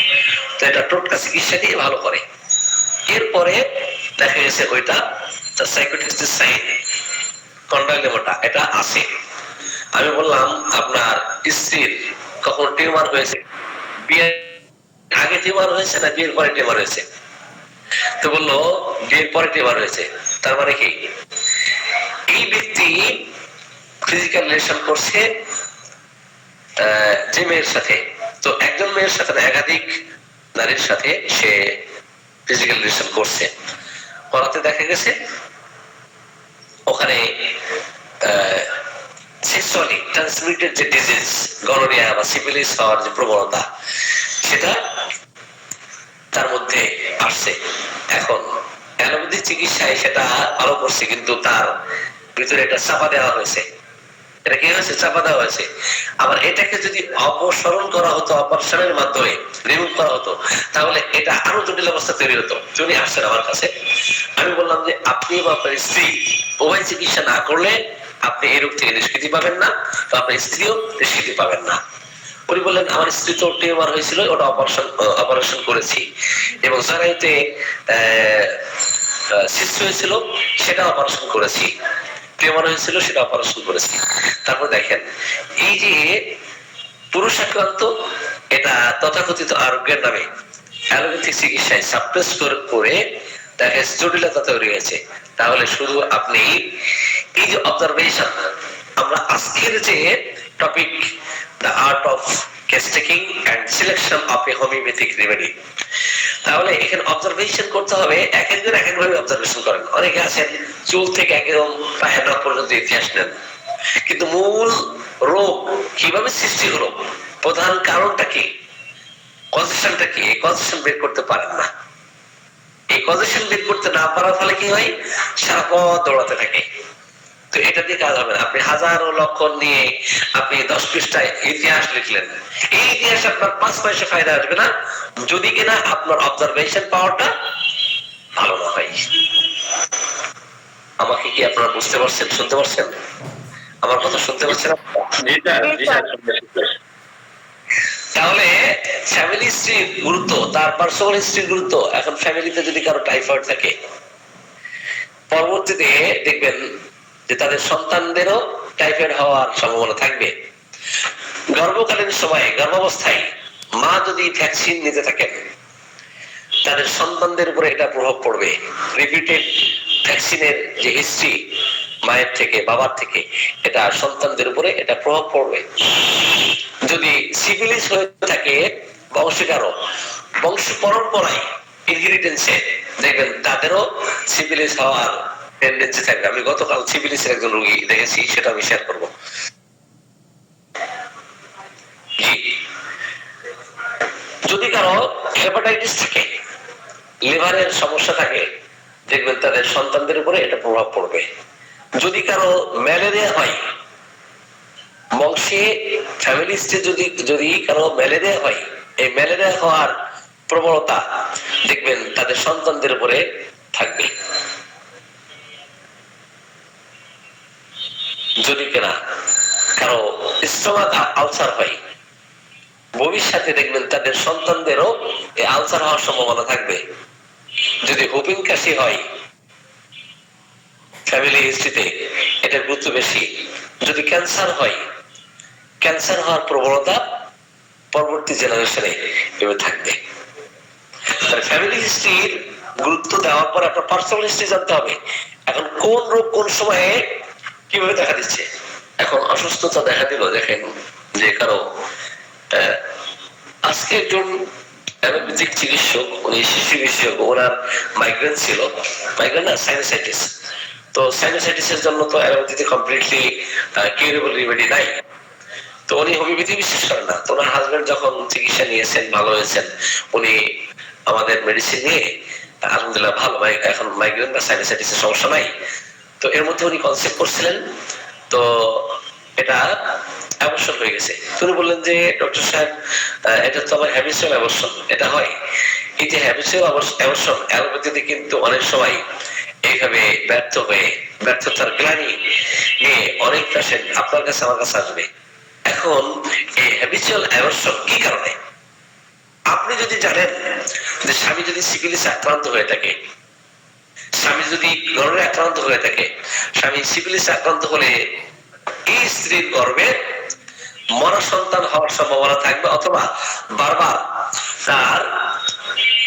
তো এটা টোটকা চিকিৎসা দিয়ে ভালো করে। এরপরে দেখা গেছে ওইটা সাইকোটিক সাইন, কন্ডাইলোমাটা এটা আছে। আমি বললাম আপনার স্ত্রীর কখন টিউমার হয়েছে, বিয়ের আগে টিউমার হয়েছে না বিয়ের পরে টিউমার হয়েছে? তো বললো বিয়ের পরে টিউমার হয়েছে। তার মানে কি এই ব্যক্তি ফিজিক্যাল রিলেশন করছে যে মেয়ের সাথে, তো একজন মেয়ের সাথে না একাধিক নারীর সাথে সে ফিজিক্যাল রিলেশন করছে, করাতে দেখা গেছে ওখানে সেক্সুয়ালি ট্রান্সমিটেড যে ডিজিজ গনোরিয়া বা সিফিলিস হওয়ার যে প্রবণতা সেটা তার মধ্যে আসছে। এখন অ্যালোপ্যাথিক চিকিৎসায় সেটা ভালো করছে, কিন্তু তার ভিতরে এটা চাপা দেওয়া হয়েছে। এটা কি হয়েছে? চাপা দেওয়া হয়েছে। আবার এটাকে যদি অপসারণ করা হতো, অপারেশনের মাধ্যমে রিমুভ করা হতো, তাহলে এটা আরো জটিল অবস্থা তৈরি হতো। তিনি আসছেন আমার কাছে, আমি বললাম যে আপনি বা আপনার স্ত্রী উভয় চিকিৎসা না করলে আপনি এই রোগ থেকে নিষ্কৃতি পাবেন না, তো আপনার স্ত্রীও নিষ্কৃতি পাবেন না। উনি বললেন আমার স্ত্রী তো টিউমার হয়েছিল, ওটা অপারেশন করেছি, এবং জারাইতে সিস্ট হয়েছিল সেটা অপারেশন করেছি, টিউমার হয়েছিল সেটা অপারেশন করেছি। তারপর দেখেন এই যে পুরুষ আক্রান্ত, এটা তথাকথিত আরোগ্যের নামে অ্যালোপ্যাথিক চিকিৎসায় সাপ্রেস করে তাকে জটিলতা তৈরি হয়েছে। তাহলে শুধু আপনি এই যে অবজারভেশন, আমরা আজকের যে topic the art of case taking and selection of a homoeopathic remedy, তাহলে এখানে অবজারভেশন করতে হবে। এক একজন এক একভাবে অবজারভেশন করেন, অনেকে আছেন চুল থেকে একদম পায়ের নখ পর্যন্ত ইতিহাস নেন, কিন্তু মূল রোগ কিভাবে সৃষ্টি হলো, প্রধান কারণটা কি, কজেশনটা কি, এই কজেশন বের করতে পারেন না। এই কজেশন বের করতে না পারার ফলে কি হয়, সারা পথ দৌড়াতে থাকে। তো এটা দিয়ে কাজ হবে না। আপনি হাজারো লক্ষণ নিয়ে আপনি 10 পৃষ্ঠায় ইতিহাস লিখলেন, এই ইতিহাস আপনার 5 পয়সা ফায়দা আসবে না যদি কিনা আপনার অবজারভেশন পাওয়ারটা ভালো না হয়। আমাকে কি আপনারা বুঝতে পারছেন, শুনতে পারছেন? আমার কথা শুনতে পাচ্ছেন? তাহলে ফ্যামিলি হিস্ট্রির গুরুত্ব, তার পার্সোনাল হিস্ট্রির গুরুত্ব। এখন ফ্যামিলিতে যদি কারো টাইফয়েড থাকে, পরবর্তীতে দেখবেন যে তাদের সন্তানদেরও টাইফয়েড হওয়ার সম্ভাবনা থাকবে। গর্ভকালীন সময়ে, গর্ভাবস্থায় মা যদি ভ্যাকসিন নিতে থাকেন, তাদের সন্তানদের উপরে এটা প্রভাব পড়বে। রিপিটেড ভ্যাকসিনের যে হিস্ট্রি মায়ের থেকে বাবার থেকে, এটা সন্তানদের উপরে এটা প্রভাব পড়বে। যদি সিফিলিস হয়ে থাকে বংশীকারও, বংশ পরম্পরায় ইনহেরিটেন্সে, দেখবেন তাদেরও সিফিলিস হওয়ার টেন্ডেন্সি থাকবে। আমি গতকাল সিফিলিসের একজন রোগী দেখেছি, সেটা আমি শেয়ার করবো। যদি কারো হেপাটাইটিস থাকে, লিভারের সমস্যা থাকে, দেখবেন তাদের সন্তানদের উপরে এটা প্রভাব পড়বে। যদি কারো ম্যালেরিয়া হয়, বংশে ফ্যামিলিতে যদি কারো ম্যালেরিয়া হয়, এই ম্যালেরিয়া হওয়ার প্রবণতা দেখবেন তাদের সন্তানদের উপরে থাকবে। যদি কিনা কারো স্টোমাক আলসার হয়, ভবিষ্যতে দেখবেন তাদের সন্তানদেরও এই আলসার হওয়ার সম্ভাবনা থাকবে। যদি হুপিং কাশি হয়, ফ্যামিলি হিস্ট্রিতে এটার গুরুত্ব বেশি। যদি ক্যান্সার হয়, ক্যান্সার হওয়ার প্রবণতা পরবর্তী জেনারেশনে এভাবে থাকবে। ফ্যামিলি হিস্ট্রির গুরুত্ব দেওয়ার পর আপনার পার্সোনাল হিস্ট্রি জানতে হবে। এখন কোন রোগ কোন সময়ে কিভাবে দেখা দিচ্ছে। এখন অসুস্থতা দেখা দিল, দেখেন যে কারো আজকে একজন অ্যালোপ্যাথিক চিকিৎসক, উনি শিশু বিশেষজ্ঞ, ওনার মাইগ্রেন ছিল, মাইগ্রেন না সাইনোসাইটিস। তো সাইনোসাইটিসের জন্য তো অ্যালোপ্যাথিতে কমপ্লিটলি কিউরেবল রেমেডি নাই। তো উনি হোমিওপ্যাথি বিশ্বাস করেন না। তো ওনার হাজবেন্ড যখন চিকিৎসা নিয়েছেন, ভালো হয়েছেন, উনি আমাদের মেডিসিন নিয়ে আলহামদুলিল্লাহ ভালো, এখন মাইগ্রেন বা সাইনোসাইটিসের সমস্যা নাই। তো এর মধ্যে উনি কনসেপ্ট করছিলেন, তো এটা অ্যাবর্শন হয়ে গেছে। তিনি বললেন যে ডক্টর সাহেব, এটা তো আমার হ্যাবিচুয়াল অ্যাবর্শন, এটা হয়। এই যে হ্যাবিচুয়াল অ্যাবর্শন অ্যালোপ্যাথিতে কিন্তু অনেক সময় এইভাবে ব্যর্থ হয়ে, ব্যর্থতার গ্লানি নিয়ে অনেক পেশেন্ট আপনার কাছে আমার কাছে আসবে। এখন এই হ্যাবিচুয়াল অ্যাবর্শন কি কারণে? আপনি যদি জানেন যে স্বামী যদি সিফিলিস আক্রান্ত হয়ে থাকে, স্বামী যদি গর্ভে আক্রান্ত হয়ে থাকে, স্বামী সিফিলিস আক্রান্ত হলে এই স্ত্রীর গর্ভে মরা সন্তান হওয়ার সম্ভাবনা থাকবে, অথবা বারবার তার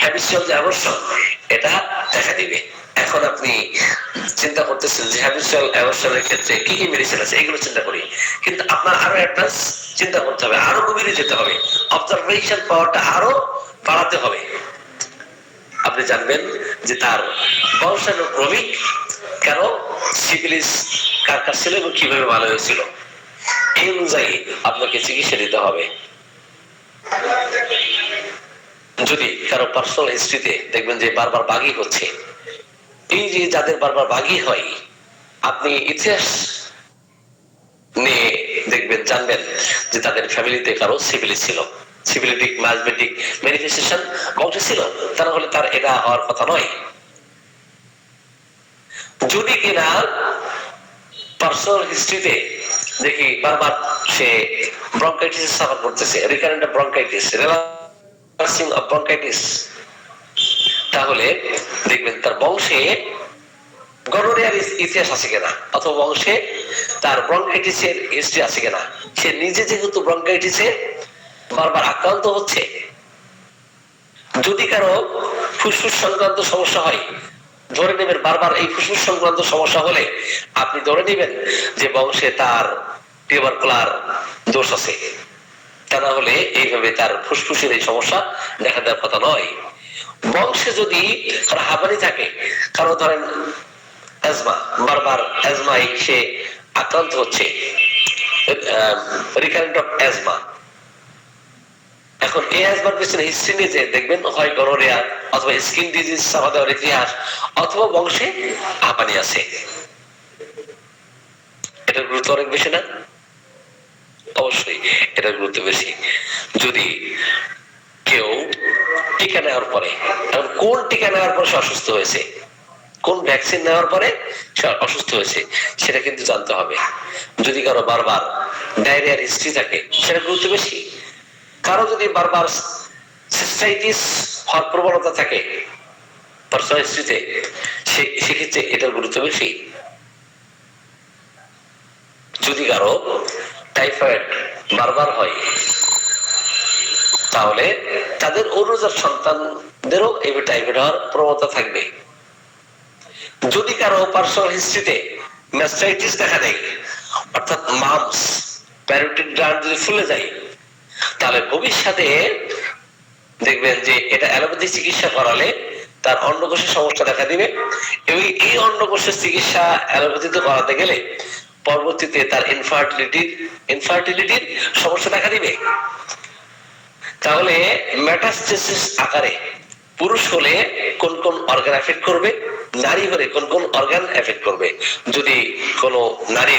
হ্যাবিচুয়াল যে অ্যাবর্শন এটা দেখা দিবে। এখন আপনি চিন্তা করতেছেন যে হ্যাবিচুয়াল অ্যাবর্শনের ক্ষেত্রে কি কি মেডিসিন আছে, এগুলো চিন্তা করি। কিন্তু আপনার আরো অ্যাডভান্স চিন্তা করতে হবে, আরো গভীরে যেতে হবে, অবজারভেশন পাওয়ারটা আরো বাড়াতে হবে। আপনি জানবেন যে তার বংশানুক্রমিক কেন সিফিলিস কার কাছ ছিল এবং কিভাবে ভালো হয়েছিল, এই অনুযায়ী আপনাকে চিকিৎসা দিতে হবে। যদি কারো পার্সোনাল হিস্ট্রিতে দেখবেন যে বারবার বাগি হচ্ছে, এই যে যাদের বারবার বাগি হয়, আপনি ইতিহাস নিয়ে দেখবেন, জানবেন যে তাদের ফ্যামিলিতে কারো সিফিলিস ছিল, সিফিলিটিক মাসমেটিক ম্যানিফেস্টেশন বংশে ছিল, তা না হলে তার এটা হওয়ার কথা নয়। যদি কিনা পার্সোনাল হিস্ট্রিতে দেখি বারবার সে ব্রঙ্কাইটিস সাফার করতেছে, রিকারেন্ট ব্রঙ্কাইটিস, রিলাপ্সিং অফ ব্রঙ্কাইটিস, তাহলে দেখবেন তার বংশে গনোরিয়ার ইতিহাস আছে কিনা, অথবা বংশে তার ব্রঙ্কাইটিসের হিস্ট্রি আছে কিনা। সে নিজে যেহেতু ব্রঙ্কাইটিসে বারবার আক্রান্ত হচ্ছে, যদি কারো ফুসফুস সংক্রান্ত সমস্যা হয়, ধরে নেবেন বারবার এই ফুসফুস সংক্রান্ত সমস্যা হলে আপনি ধরে নেবেন যে বংশে তার টিউবারকুলার দোষ আছে, তা না হলে এইভাবে তার ফুসফুসের এই সমস্যা দেখা দেওয়ার কথা নয়। বংশে যদি হাঁপানি থাকে, কারো ধরেন অ্যাজমা, বারবার অ্যাজমায় সে আক্রান্ত হচ্ছে, রিকারেন্ট অফ অ্যাজমা, এখন এই অ্যাজমার পিছনে হিস্ট্রি নিয়ে দেখবেন হয় গনোরিয়া অথবা স্কিন ডিজিজ সাফা দেওয়ার ইতিহাস, অথবা বংশে হাঁপানি আছে। এটার গুরুত্ব অনেক বেশি না? অবশ্যই এটার গুরুত্ব বেশি। যদি কেউ টিকা নেওয়ার পরে, এখন কোন টিকা নেওয়ার পরে সে অসুস্থ হয়েছে, কোন ভ্যাকসিন নেওয়ার পরে সে অসুস্থ হয়েছে, সেটা কিন্তু জানতে হবে। যদি কারো বারবার ডায়রিয়ার হিস্ট্রি থাকে, সেটা গুরুত্ব বেশি। কারো যদি বারবার সিস্টাইটিস হওয়ার প্রবণতা থাকে পার্সোনাল হিস্ট্রিতে, সেক্ষেত্রে এটার গুরুত্ব বেশি। যদি কারো টাইফয়েড বারবার হয়, তাহলে তাদের অনুযার সন্তানদেরও এই টাইফয়েড হওয়ার প্রবণতা থাকবে। যদি কারো পার্সোনাল হিস্ট্রিতে ম্যাস্টাইটিস দেখা দেয়, অর্থাৎ মামস প্যারোটিড গ্ল্যান্ড যদি ফুলে যায়, তাহলে ভবিষ্যতে দেখবেন যে এটা অ্যালোপ্যাথি চিকিৎসা করালে তার অন্ডকোষের সমস্যা দেখা দিবে, এবং এই অন্ডকোষের চিকিৎসা অ্যালোপ্যাথিতে করাতে গেলে পরবর্তীতে তার ইনফার্টিলিটির সমস্যা দেখা দিবে। তাহলে মেটাস্টেসিস আকারে পুরুষ হলে কোন কোন অর্গান এফেক্ট করবে, নারী হলে কোন কোন অর্গান এফেক্ট করবে। যদি কোনো নারী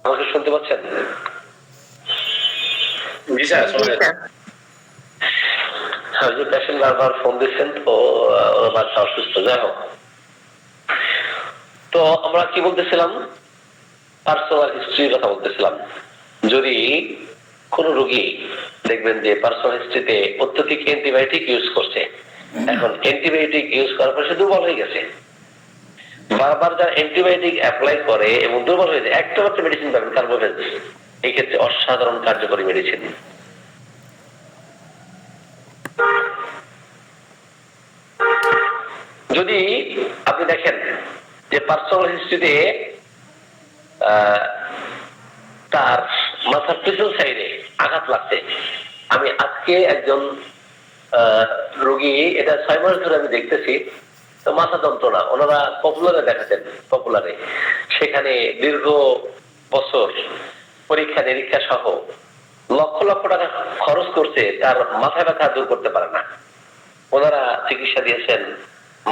আমাকে শুনতে পাচ্ছেন? জি স্যার। ওই যে পেশেন্ট বারবার ফোন দিচ্ছেন, তো ওর বাচ্চা অসুস্থ। যাই হোক, তো আমরা কি বলতেছিলাম? পার্সোনাল হিস্ট্রির কথা বলতেছিলাম। যদি কোন রোগী দেখবেন যে পার্সোনাল হিস্ট্রিতে অত্যধিক অ্যান্টিবায়োটিক ইউজ করছে, এখন অ্যান্টিবায়োটিক ইউজ করার পর সে দুর্বল হয়ে গেছে, বারবার যারা অ্যান্টিবায়োটিক অ্যাপ্লাই করে এবং দুর্বল হয়ে যায়, একটা মাত্র মেডিসিন পাবেন কার্বোভেজ, এই ক্ষেত্রে অসাধারণ কার্যকরী মেডিসিন। যদি আপনি দেখেন যে পার্সোনাল হিস্ট্রিতে তার মাথার পিছন সাইডে আঘাত লাগছে, আমি আজকে একজন রোগী, এটা 6 মাস ধরে আমি দেখতেছি, তো মাথা যন্ত্রণা, ওনারা পপুলারে দেখাতেন, পপুলারে সেখানে দীর্ঘ বছর পরীক্ষা নিরীক্ষা সহ লক্ষ লক্ষ টাকা খরচ করছে, তার মাথা ব্যথা দূর করতে পারে না। ওনারা চিকিৎসা দিয়েছেন,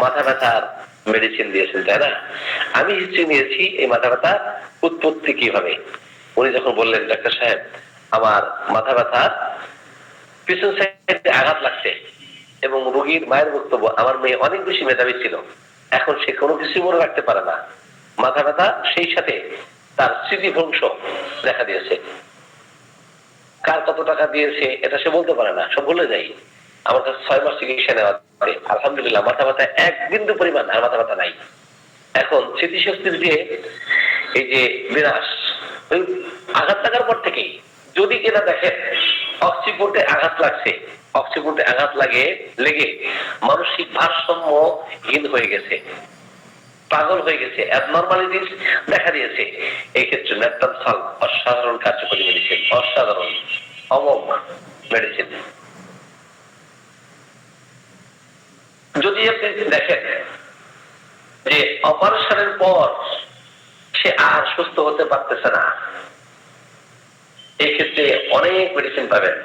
মাথা ব্যথার মেডিসিন দিয়েছেন, তাই না? আমি হিস্ট্রি নিয়েছি এই মাথা ব্যথা উৎপত্তি কিভাবে। উনি যখন বললেন, ডাক্তার সাহেব আমার মাথা ব্যথার পিছন সাইডে আঘাত লাগছে, এবং রোগীর মায়ের বক্তব্য, আমার মেয়ে অনেক বেশি মেধাবী ছিল, এখন সে কোনো কিছু মনে রাখতে পারে না, মাথা ব্যথা সেই সাথে তার স্মৃতিভ্রংশ দেখা দিয়েছে, কার কত টাকা দিয়েছে এটা সে বলতে পারে না, সব ভুলে যায়। আমার কাছে 6 মাস চিকিৎসা নেওয়া, আলহামদুলিল্লাহ মাথা ব্যথা এক বিন্দু পরিমাণ আর মাথা ব্যথা নাই। এখন স্মৃতিশক্তির যে এই যে বিনাশ, ওই আঘাত লাগার পর থেকেই যদি কিনা দেখেন অক্সিপোর্টে আঘাত লাগছে, অক্সিপোর্টে আঘাত লেগে মানসিক ভারসাম্যহীন হয়ে গেছে, পাগল হয়ে গেছে, অ্যাবনরমালিটিস দেখা দিয়েছে, এই ক্ষেত্রে মেট্রানসাল অসাধারণ কার্যকরী মেডিসিন, অসাধারণ অমোঘ মেডিসিন। যদি আপনি দেখেন যে অপারেশনের পর সে আর সুস্থ হতে পারতেছে না, এই ক্ষেত্রে অনেক মেডিসিন পাবেন,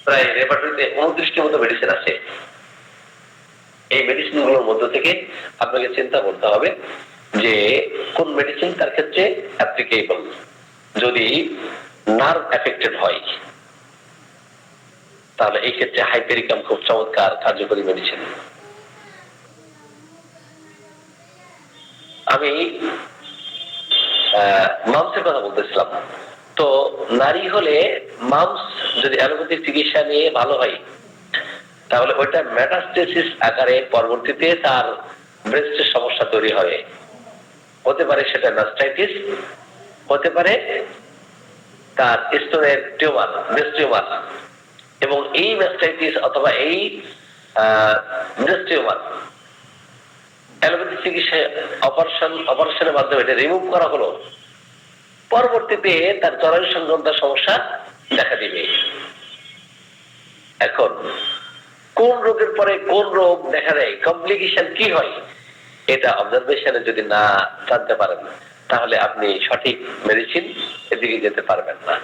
প্রায় রেপার্টরিতে 29টির মতো মেডিসিন আছে। এই মেডিসিন গুলোর মধ্য থেকে আপনাকে চিন্তা করতে হবে যে কোন মেডিসিন তার ক্ষেত্রে অ্যাপ্লিকেবল। যদি নার্ভ এফেক্টেড হয় তাহলে এই ক্ষেত্রে হাইপেরিকাম খুব চমৎকার কার্যকরী মেডিসিন। আমি মামসের কথা বলতেছিলাম, তো নারী হলে মামস যদি অ্যালোপ্যাথিক চিকিৎসা নিয়ে ভালো হয় তাহলে ওইটা মেটাস্টেসিস আকারে পরবর্তীতে তার ব্রেস্টের সমস্যা তৈরি হবে, হতে পারে সেটা ম্যাস্টাইটিস, হতে পারে তার স্টোনের টিউমার, ব্রেস্ট টিউমার, এবং এই ম্যাস্টাইটিস অথবা এই ব্রেস্ট টিউমার অ্যালোপ্যাথিক চিকিৎসায় অপারেশনের মাধ্যমে এটা রিমুভ করা হলো, পরবর্তীতে তার জরায়ু সংক্রান্ত সমস্যা দেখা দিবে। এখন কোন রোগের পরে কোন রোগ দেখা দেয়, কমপ্লিকেশন কি হয়, এটা অবজারভেশনে যদি না জানতে পারেন তাহলে আপনি সঠিক মেডিসিন এদিকে যেতে পারবেন না।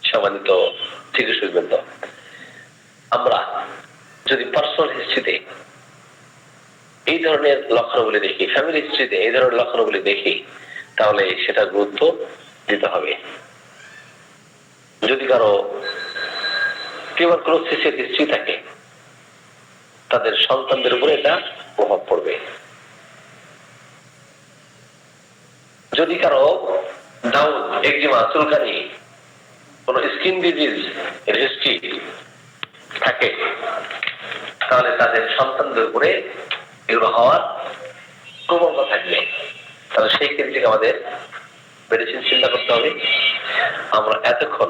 সম্মানিত চিকিৎসকবৃন্দ, আমরা যদি পার্সোনাল হিস্ট্রিতে এই ধরনের লক্ষণগুলি দেখি, ফ্যামিলি হিস্ট্রিতে এই ধরনের লক্ষণগুলি দেখি, তাহলে সেটা গুরুত্ব দিতে হবে। যদি কারো টিউবারকুলোসিসের হিস্ট্রি থাকে তাদের সন্তানদের উপরে এটা প্রভাব পড়বে। যদি কারো ডাউন, একজিমা, চুলকানি, কোন স্কিন ডিজিজ এর হিস্ট্রি থাকে তাহলে তাদের সন্তানদের উপরে এগুলো হওয়ার প্রবণতা থাকবে। তাহলে সেই ক্ষেত্রে আমাদের মেডিসিন চিন্তা করতে হবে। আমরা এতক্ষণ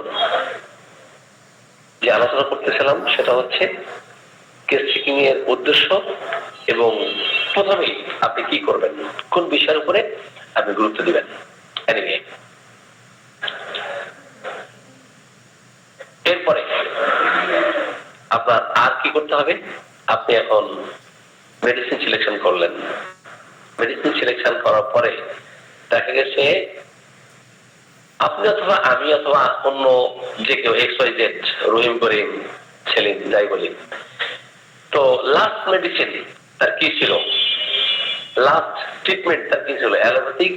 যে আলোচনা করতেছিলাম সেটা হচ্ছে কেস চেকিং এর উদ্দেশ্য এবং প্রথমেই আপনি কি করবেন, কোন বিষয়ের উপরে আপনি গুরুত্ব দিবেন। এরপরে আপনার আর কি করতে হবে, আপনি এখন মেডিসিন সিলেকশন করলেন, মেডিসিন সিলেকশন করার পরে দেখা গেছে আপনি অথবা আমি অথবা অন্য যে কেউ XYZ, রহিম, করিম, সেলিম, যাই বলি, তো লাস্ট মেডিসিন তার কি ছিল, লাস্ট ট্রিটমেন্ট তার কি ছিল, অ্যালোপ্যাথিক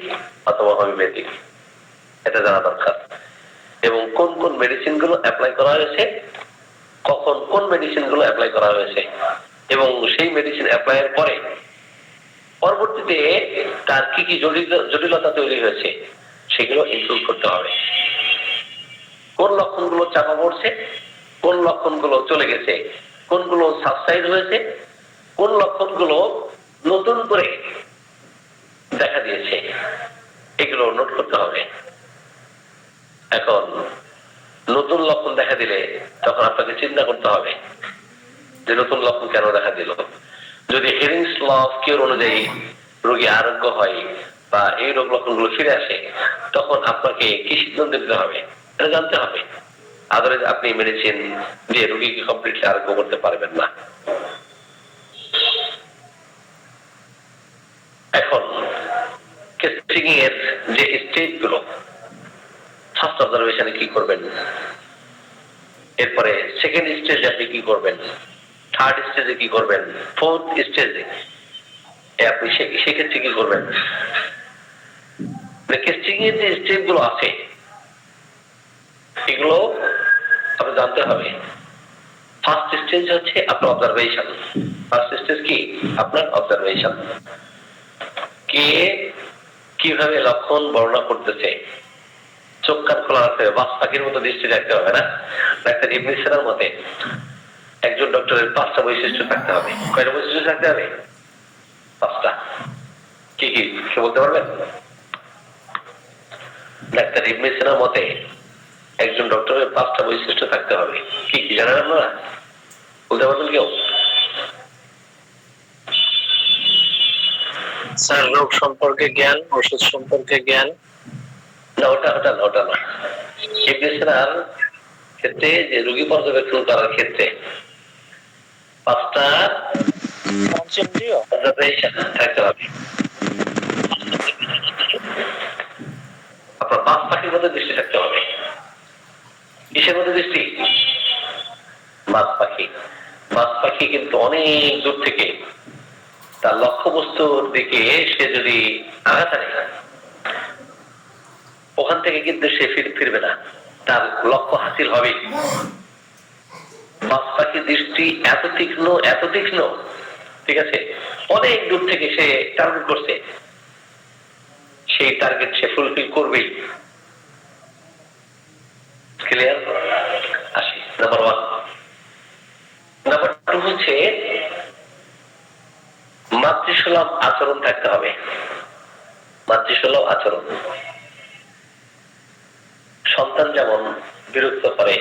অথবা হোমিওপ্যাথিক, এটা জানা দরকার। এবং কোন কোন মেডিসিন গুলো অ্যাপ্লাই করা হয়েছে, কখন কোন মেডিসিন গুলো অ্যাপ্লাই করা হয়েছে, এবং সেই মেডিসিন অ্যাপ্লাইয়ের পরে পরবর্তীতে তার কি কি জটিলতা তৈরি হয়েছে সেগুলো ইমপ্রুভ করতে হবে। কোন লক্ষণগুলো চাপা পড়ছে, কোন লক্ষণগুলো চলে গেছে, কোনগুলো সাবসাইড হয়েছে, কোন লক্ষণগুলো নতুন করে দেখা দিয়েছে, এগুলো নোট করতে হবে। এখন নতুন লক্ষণ দেখা দিলে তখন আপনাকে চিন্তা করতে হবে যে নতুন লক্ষণ কেন দেখা দিল। যদি হেরিংস ল অফ কিউর অনুযায়ী রোগী আরোগ্য হয় বা এই রোগ লক্ষণগুলো ফিরে আসে, তখন আপনাকে কি সিদ্ধান্ত নিতে হবে এটা জানতে হবে। আদারওয়াইজ আপনি মেডিসিন দিয়ে রোগীকে কমপ্লিটলি আরোগ্য করতে পারবেন না। এখন কেসিং এর যে স্টেজ গুলো, ফার্স্ট অবজারভেশনে কি করবেন, এরপরে সেকেন্ড স্টেজে আপনি কি করবেন, থার্ড স্টেজে কি করবেন, ফোর্থ স্টেজে আপনি সেক্ষেত্রে কি করবেন। কেসিং এর যে স্টেজ গুলো আছে এগুলো আপনি জানতে হবে। ফার্স্ট স্টেজ হচ্ছে আপনার অবজারভেশন। ফার্স্ট স্টেজ কি, আপনার অবজারভেশন। কে কিভাবে লক্ষণ বর্ণনা করতেছে, চোখ কান খোলা রাখতে হবে, বাস পাখির মতো দৃষ্টি রাখতে হবে না। ডাক্তার ইবনে সিনার মতে একজন ডক্টরের 5টা বৈশিষ্ট্য থাকতে হবে। কয়টা বৈশিষ্ট্য থাকতে হবে? 5টা। কি কি সে বলতে পারবেন? ডাক্তার ইবনে সিনার মতে একজন ডক্টরের 5টা বৈশিষ্ট্য থাকতে হবে। কি কি জানেন আপনারা? বলতে পারবেন কেউ? স্যার, রোগ সম্পর্কে জ্ঞান, ওষুধ সম্পর্কে জ্ঞান। না, ওটা না। ইবনে সিনার ক্ষেত্রে যে রোগী পর্যবেক্ষণ করার ক্ষেত্রে 5টা অবজারভেশন থাকতে হবে। আপনার বাস পাখির মধ্যে দৃষ্টি থাকতে হবে। কিসের মধ্যে দৃষ্টি? বাস পাখি কিন্তু অনেক দূর থেকে তার লক্ষ্য বস্তুর দিকে সে যদি আঘাত আনে, ওখান থেকে কিন্তু সে ফিরবে না, তার লক্ষ্য হাসিল হবে। বাস পাখির দৃষ্টি এত তীক্ষ্ণ, ঠিক আছে, অনেক দূর থেকে সে টার্গেট করছে, সেই টার্গেট সে ফুলফিল করবেই। ক্লিয়ার? আসি নাম্বার 1। নাম্বার 2 হচ্ছে মাতৃসুলভ আচরণ থাকতে হবে। মাতৃসুলভ আচরণ। সন্তান যেমন বিরক্ত করে,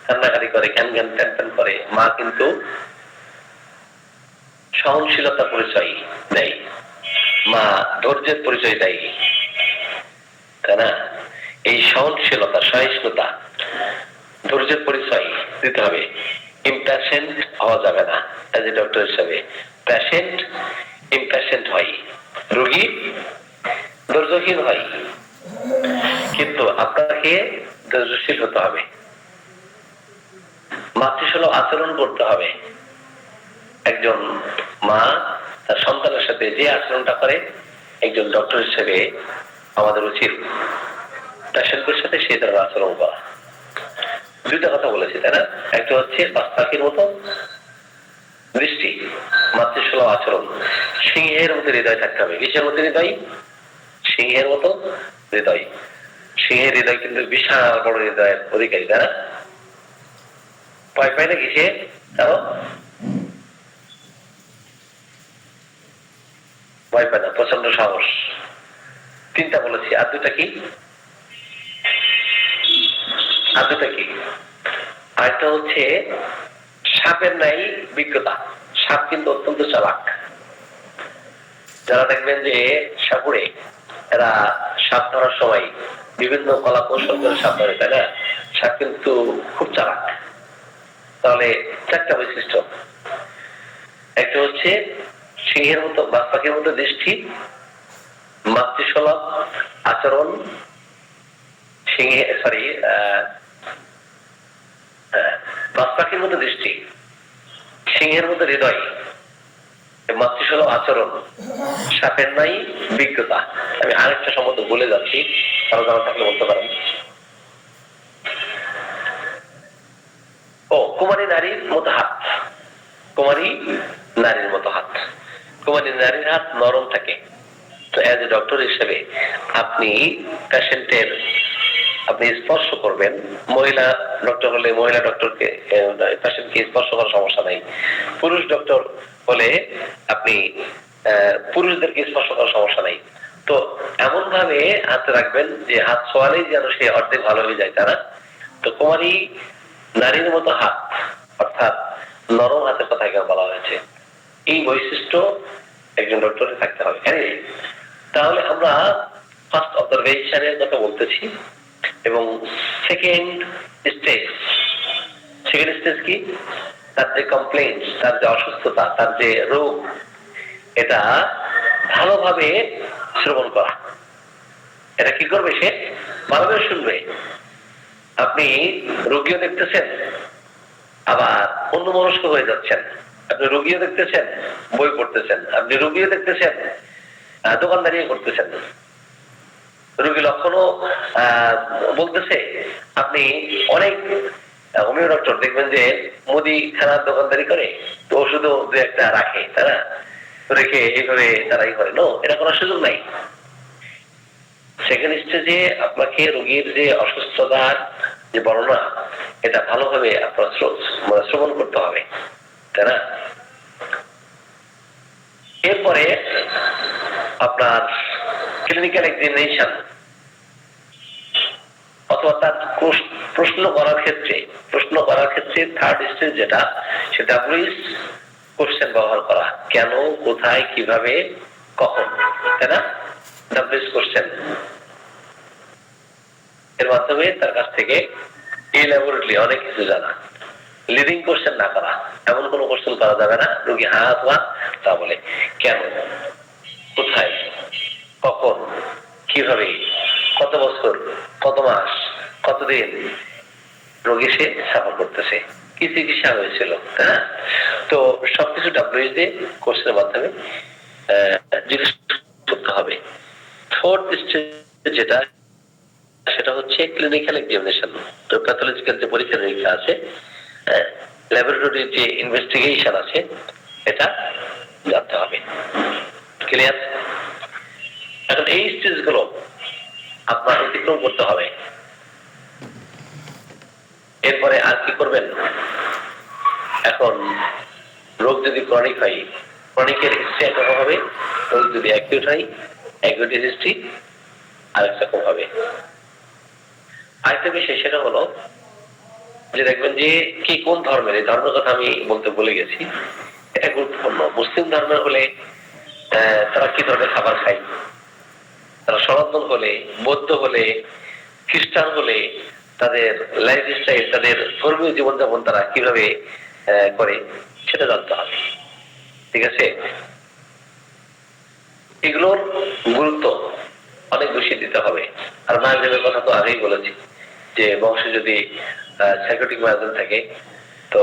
কান্নাকাটি করে, ক্যান করে, মা কিন্তু সহনশীলতা পরিচয় দেয়, মা ধৈর্যের পরিচয় দেয়, তাই না? এই সহনশীলতা, সহিষ্ণুতা, ধৈর্যের পরিচয় দিতে হবে। ইমপ্যাশেন্ট হওয়া যাবে না। এজ এ ডক্টর হিসাবে প্যাশেন্ট ইমপ্যাশেন্ট হয়, রোগী ধৈর্যহীন হয়, কিন্তু আপনাকে ধৈর্যশীল হতে হবে, মাতৃসুলভ আচরণ করতে হবে। একজন মা তার সন্তানের সাথে যে আচরণটা করে, একজন ডক্টর হিসেবে আমাদের উচিত পেশেন্টের সাথে সেই ধরনের আচরণ করা। 2টা কথা বলেছি, তাই না? একটা হচ্ছে বাস পাখির মতো দৃষ্টি, মাতৃসুলভ আচরণ। সিংহের মতো হৃদয় থাকতে হবে। কিসের মতো হৃদয়? সিংহের মতো হৃদয়। সিংহের হৃদয় কিন্তু বিশাল বড় হৃদয়ের অধিকারী, তাই না? ভয় পায় না কিসে? কারণ ভয় পায় না, প্রচন্ড সাহস। 3টা বলেছি, আর 2টা কি? আরেকটা হচ্ছে সাপের নাই বিজ্ঞতা। সাপ কিন্তু অত্যন্ত চালাক। যারা দেখবেন যে সাপুড়ে, এরা সাপ ধরার সময় বিভিন্ন কলা কৌশল করে সাপ ধরে, তাই না? সাপ কিন্তু খুব চালাক। তাহলে 4টা বৈশিষ্ট্য। একটা হচ্ছে সিংহের মতো, বাস পাখির মতো দৃষ্টি, মাতৃসুলভ আচরণ, বাস পাখির মতো দৃষ্টি, সিংহের মতো হৃদয়, মাতৃ সুলভ আচরণ, সাপের নাই বিজ্ঞতা। আমি আরেকটা শব্দ বলে যাচ্ছি, কারো জানা থাকলে বলতে পারেন। কুমারী নারীর মতো হাত, কুমারী নারীর মতো হাত। কুমারী নারীর হাত নরম থাকে। তো এজ এ ডক্টর হিসেবে আপনি পেশেন্টের আপনি স্পর্শ করবেন। মহিলা ডক্টর হলে মহিলা ডক্টরকে পেশেন্টকে স্পর্শ করার সমস্যা নাই। পুরুষ ডক্টর হলে আপনি পুরুষদেরকে স্পর্শ করার সমস্যা নাই। তো এমন ভাবে হাত রাখবেন যে হাত ছোঁয়ালেই যেন সে অর্ধেক ভালো হয়ে যায়, তারা। তো কুমারী নারীর মতো হাত, অর্থাৎ নরম হাতের কথা এখানে বলা হয়েছে। এই বৈশিষ্ট্য একজন ডক্টরের থাকতে হবে। তাহলে আমরা ফার্স্ট অবজারভেশনের কথা বলতেছি, এবং সেকেন্ড স্টেজ কি, তার যে কমপ্লেইন, তার যে অসুস্থতা, তার যে রোগ, এটা ভালোভাবে শ্রবণ করা। এটা কি করবে? সে ভালোভাবে শুনবে। আপনি রোগীও দেখতেছেন, আবার অন্যমনস্ক হয়ে যাচ্ছেন। আপনি রোগীও দেখতেছেন, বই পড়তেছেন। আপনি রোগীও দেখতেছেন, দোকানদারিও করতেছেন। রোগী লক্ষণও বলতেছে। আপনি অনেক হোমিও ডক্টর দেখবেন যে মুদি খানার দোকানদারি করে, তো ওষুধও দু একটা রাখে, তারা রেখে এইভাবে তারাই করে। নো, এটা করার সুযোগ নাই। সেকেন্ড স্টেজে আপনাকে রোগীর যে অসুস্থতার যে বর্ণনা, এটা ভালোভাবে আপনার শ্রবণ করতে হবে, তাই না? এরপরে আপনার ক্লিনিক্যাল এক্সামিনেশন, অথবা তার প্রশ্ন করার ক্ষেত্রে থার্ড স্টেজ যেটা, সেটা কোশ্চেন ব্যবহার করা। কেন, কোথায়, কিভাবে, কখন, তাই না? কোশ্চেন এর মাধ্যমে তার কাছ থেকে ইলাবোরেটলি অনেক কিছু জানা। লিডিং কোশ্চেন না করা, এমন কোন কোশ্চেন করা যাবে না রোগী হা অথবা তা বলে। কেন, কোথায়, কখন, কিভাবে, কত বছর, কত মাস, কতদিন রোগী সে সাফার করতেছে, কি চিকিৎসা হয়েছিল, তাই না? তো সবকিছু ডাব্লিউএইচ দিয়ে কোশ্চেনের মাধ্যমে জিজ্ঞেস করতে হবে। ফোর্থ স্টেজ যেটা, সেটা হচ্ছে ক্লিনিক্যাল এক্সামিনেশন। তো প্যাথোলজিক্যাল যে পরীক্ষা নিরীক্ষা আছে, ল্যাবরেটরির যে ইনভেস্টিগেশন আছে, এটা জানতে হবে। ক্লিয়ার? এখন এই স্টেজগুলো আপনার অতিক্রম করতে হবে। এরপরে আর কি করবেন? এখন রোগ যদি ক্রনিক হয়, ক্রনিকের হিস্ট্রি একরকম হবে। রোগ যদি অ্যাকিউট হয়, অ্যাকিউটের হিস্ট্রি আরেক রকম হবে। আরেকটা বিষয় সেটা হলো যে দেখবেন যে কি কোন ধর্মের, এই ধর্মের কথা আমি বলতে ভুলে গেছি, এটা গুরুত্বপূর্ণ। মুসলিম ধর্মের হলে তারা কি ধরনের খাবার খায়, তারা সনাতন হলে, বৌদ্ধ হলে, খ্রিস্টান হলে তাদের লাইফস্টাইল, তাদের ধর্মীয় জীবনযাপন তারা কিভাবে করে, সেটা জানতে হবে। ঠিক আছে? এগুলোর গুরুত্ব অনেক বেশি দিতে হবে। আর মায়াজমের কথা তো আগেই বলেছি যে বংশে যদি সাইকোটিক মায়াজম থাকে, তো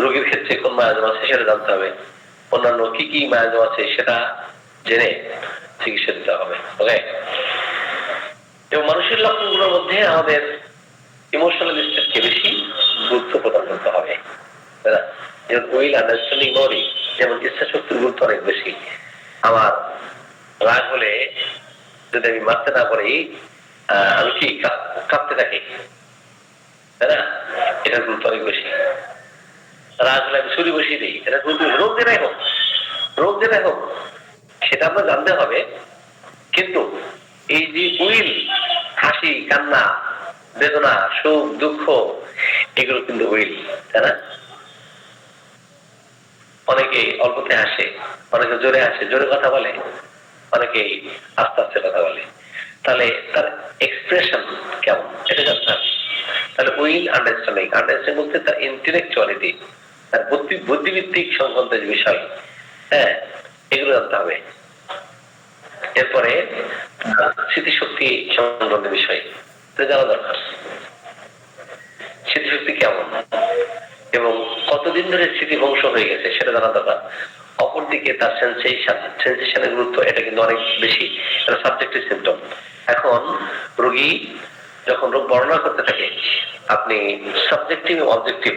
রোগীর ক্ষেত্রে কোন মায়াজম আছে সেটা জানতে হবে। অন্যান্য কি কি মায়াজম আছে সেটা জেনে চিকিৎসা দিতে হবে। ওকে? এবং মানুষের লক্ষণগুলোর মধ্যে আমাদের ইমোশনাল স্টেটকে বেশি গুরুত্ব প্রদান করতে হবে। যেমন উইল, আন্ডারস্ট্যান্ডিং, মেমরি, যেমন ইচ্ছা শক্তির গুরুত্ব অনেক বেশি। আমার রাগ হলে যদি আমি মারতে না পারি, আমি কি কাঁপতে থাকি, তাই না? এটার গুরুত্ব অনেক বেশি। রাগ হলে আমি ছুরি বসিয়ে দিই, এটা গুরুত্ব। রোগ যেটাই হোক সেটা আমরা জানতে হবে। কিন্তু এই যে উইল, হাসি, কান্না, বেদনা, সুখ, দুঃখ, এগুলো কিন্তু উইল, তাই না? অনেকে অল্পতে হাসে, অনেকে জোরে হাসে, জোরে কথা বলে, অনেকে আস্তে আস্তে কথা বলে। তাহলে তার এক্সপ্রেশন কেমন, এটা জানতে হবে। তাহলে উইল, আন্ডারস্ট্যান্ডিং বলতে তার ইন্টেলেকচুয়ালিটি, তার বুদ্ধিভিত্তিক সংক্রান্ত যে বিষয়, এগুলো জানতে হবে। এরপরে স্মৃতিশক্তি সংক্রান্ত বিষয় জানা দরকার। স্মৃতিশক্তি কেমন এবং কতদিন ধরে স্মৃতি ধ্বংস হয়ে গেছে সেটা জানা দরকার। অপরদিকে তার সেন্সেশনের গুরুত্ব এটা কিন্তু অনেক বেশি, এটা সাবজেক্টিভ সিম্পটম। এখন রোগী যখন রোগ বর্ণনা করতে থাকে, আপনি সাবজেক্টিভ এবং অবজেক্টিভ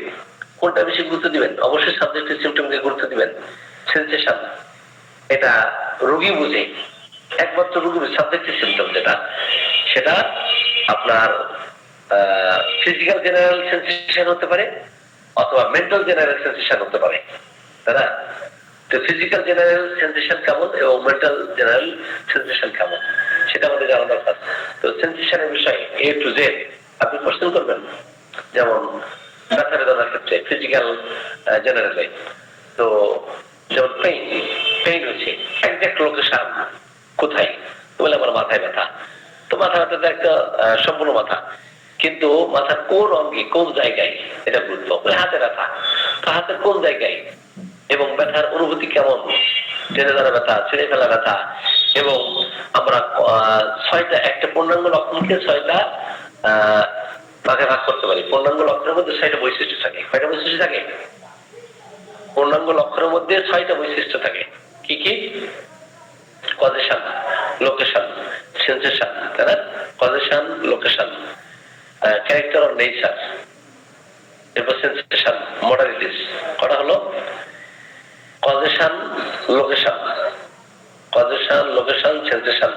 কোনটা বেশি গুরুত্ব দিবেন? অবশ্যই সাবজেক্টিভ সিম্পটমকে গুরুত্ব দিবেন। সেন্সেশন এটা রোগী বুঝে, একমাত্র রোগী সাবজেক্টিভ সিম্পটম যেটা, সেটা আপনার ফিজিক্যাল জেনারেল সেন্সেশন হতে পারে অথবা মেন্টাল জেনারেল সেন্সেশন হতে পারে, তাই না? তো ফিজিক্যাল জেনারেল সেন্সেশন কেমন এবং মেন্টাল জেনারেল সেন্সেশন কেমন সেটা আমাদের জানা দরকার। তো সেন্সেশনের বিষয়ে A to Z আপনি কোশ্চেন করবেন, যেমন ব্যথা বেদনার ক্ষেত্রে ফিজিক্যাল জেনারেলে, তো যেমন পেইন হচ্ছে একজ্যাক্ট লোকেশন কোথায়, বলে আমার মাথায় ব্যথা, তো মাথা ব্যথাটা একটা সম্পূর্ণ মাথা, কিন্তু মাথার কোন অঙ্গে কোন জায়গায় এটা গুরুত্ব। হাতে ব্যথা, তো হাতের কোন জায়গায় এবং ব্যথার অনুভূতি কেমন, টেনে ধরা ব্যথা, ছেড়ে ফেলা ব্যথা। এবং আমরা 6টা একটা পূর্ণাঙ্গ লক্ষণকে 6টা ভাগে ভাগ করতে পারি। পূর্ণাঙ্গ লক্ষণের মধ্যে 6টা বৈশিষ্ট্য থাকে। কয়টা বৈশিষ্ট্য থাকে? পূর্ণাঙ্গ লক্ষণের মধ্যে 6টা বৈশিষ্ট্য থাকে। কি কি? কজেশন, লোকেশন, সেন্সেশন, তাই না? Causation, location, character or nature, এরপর সেন্সেশন, মডালিটিস। কটা হলো? Causation, location, sensation,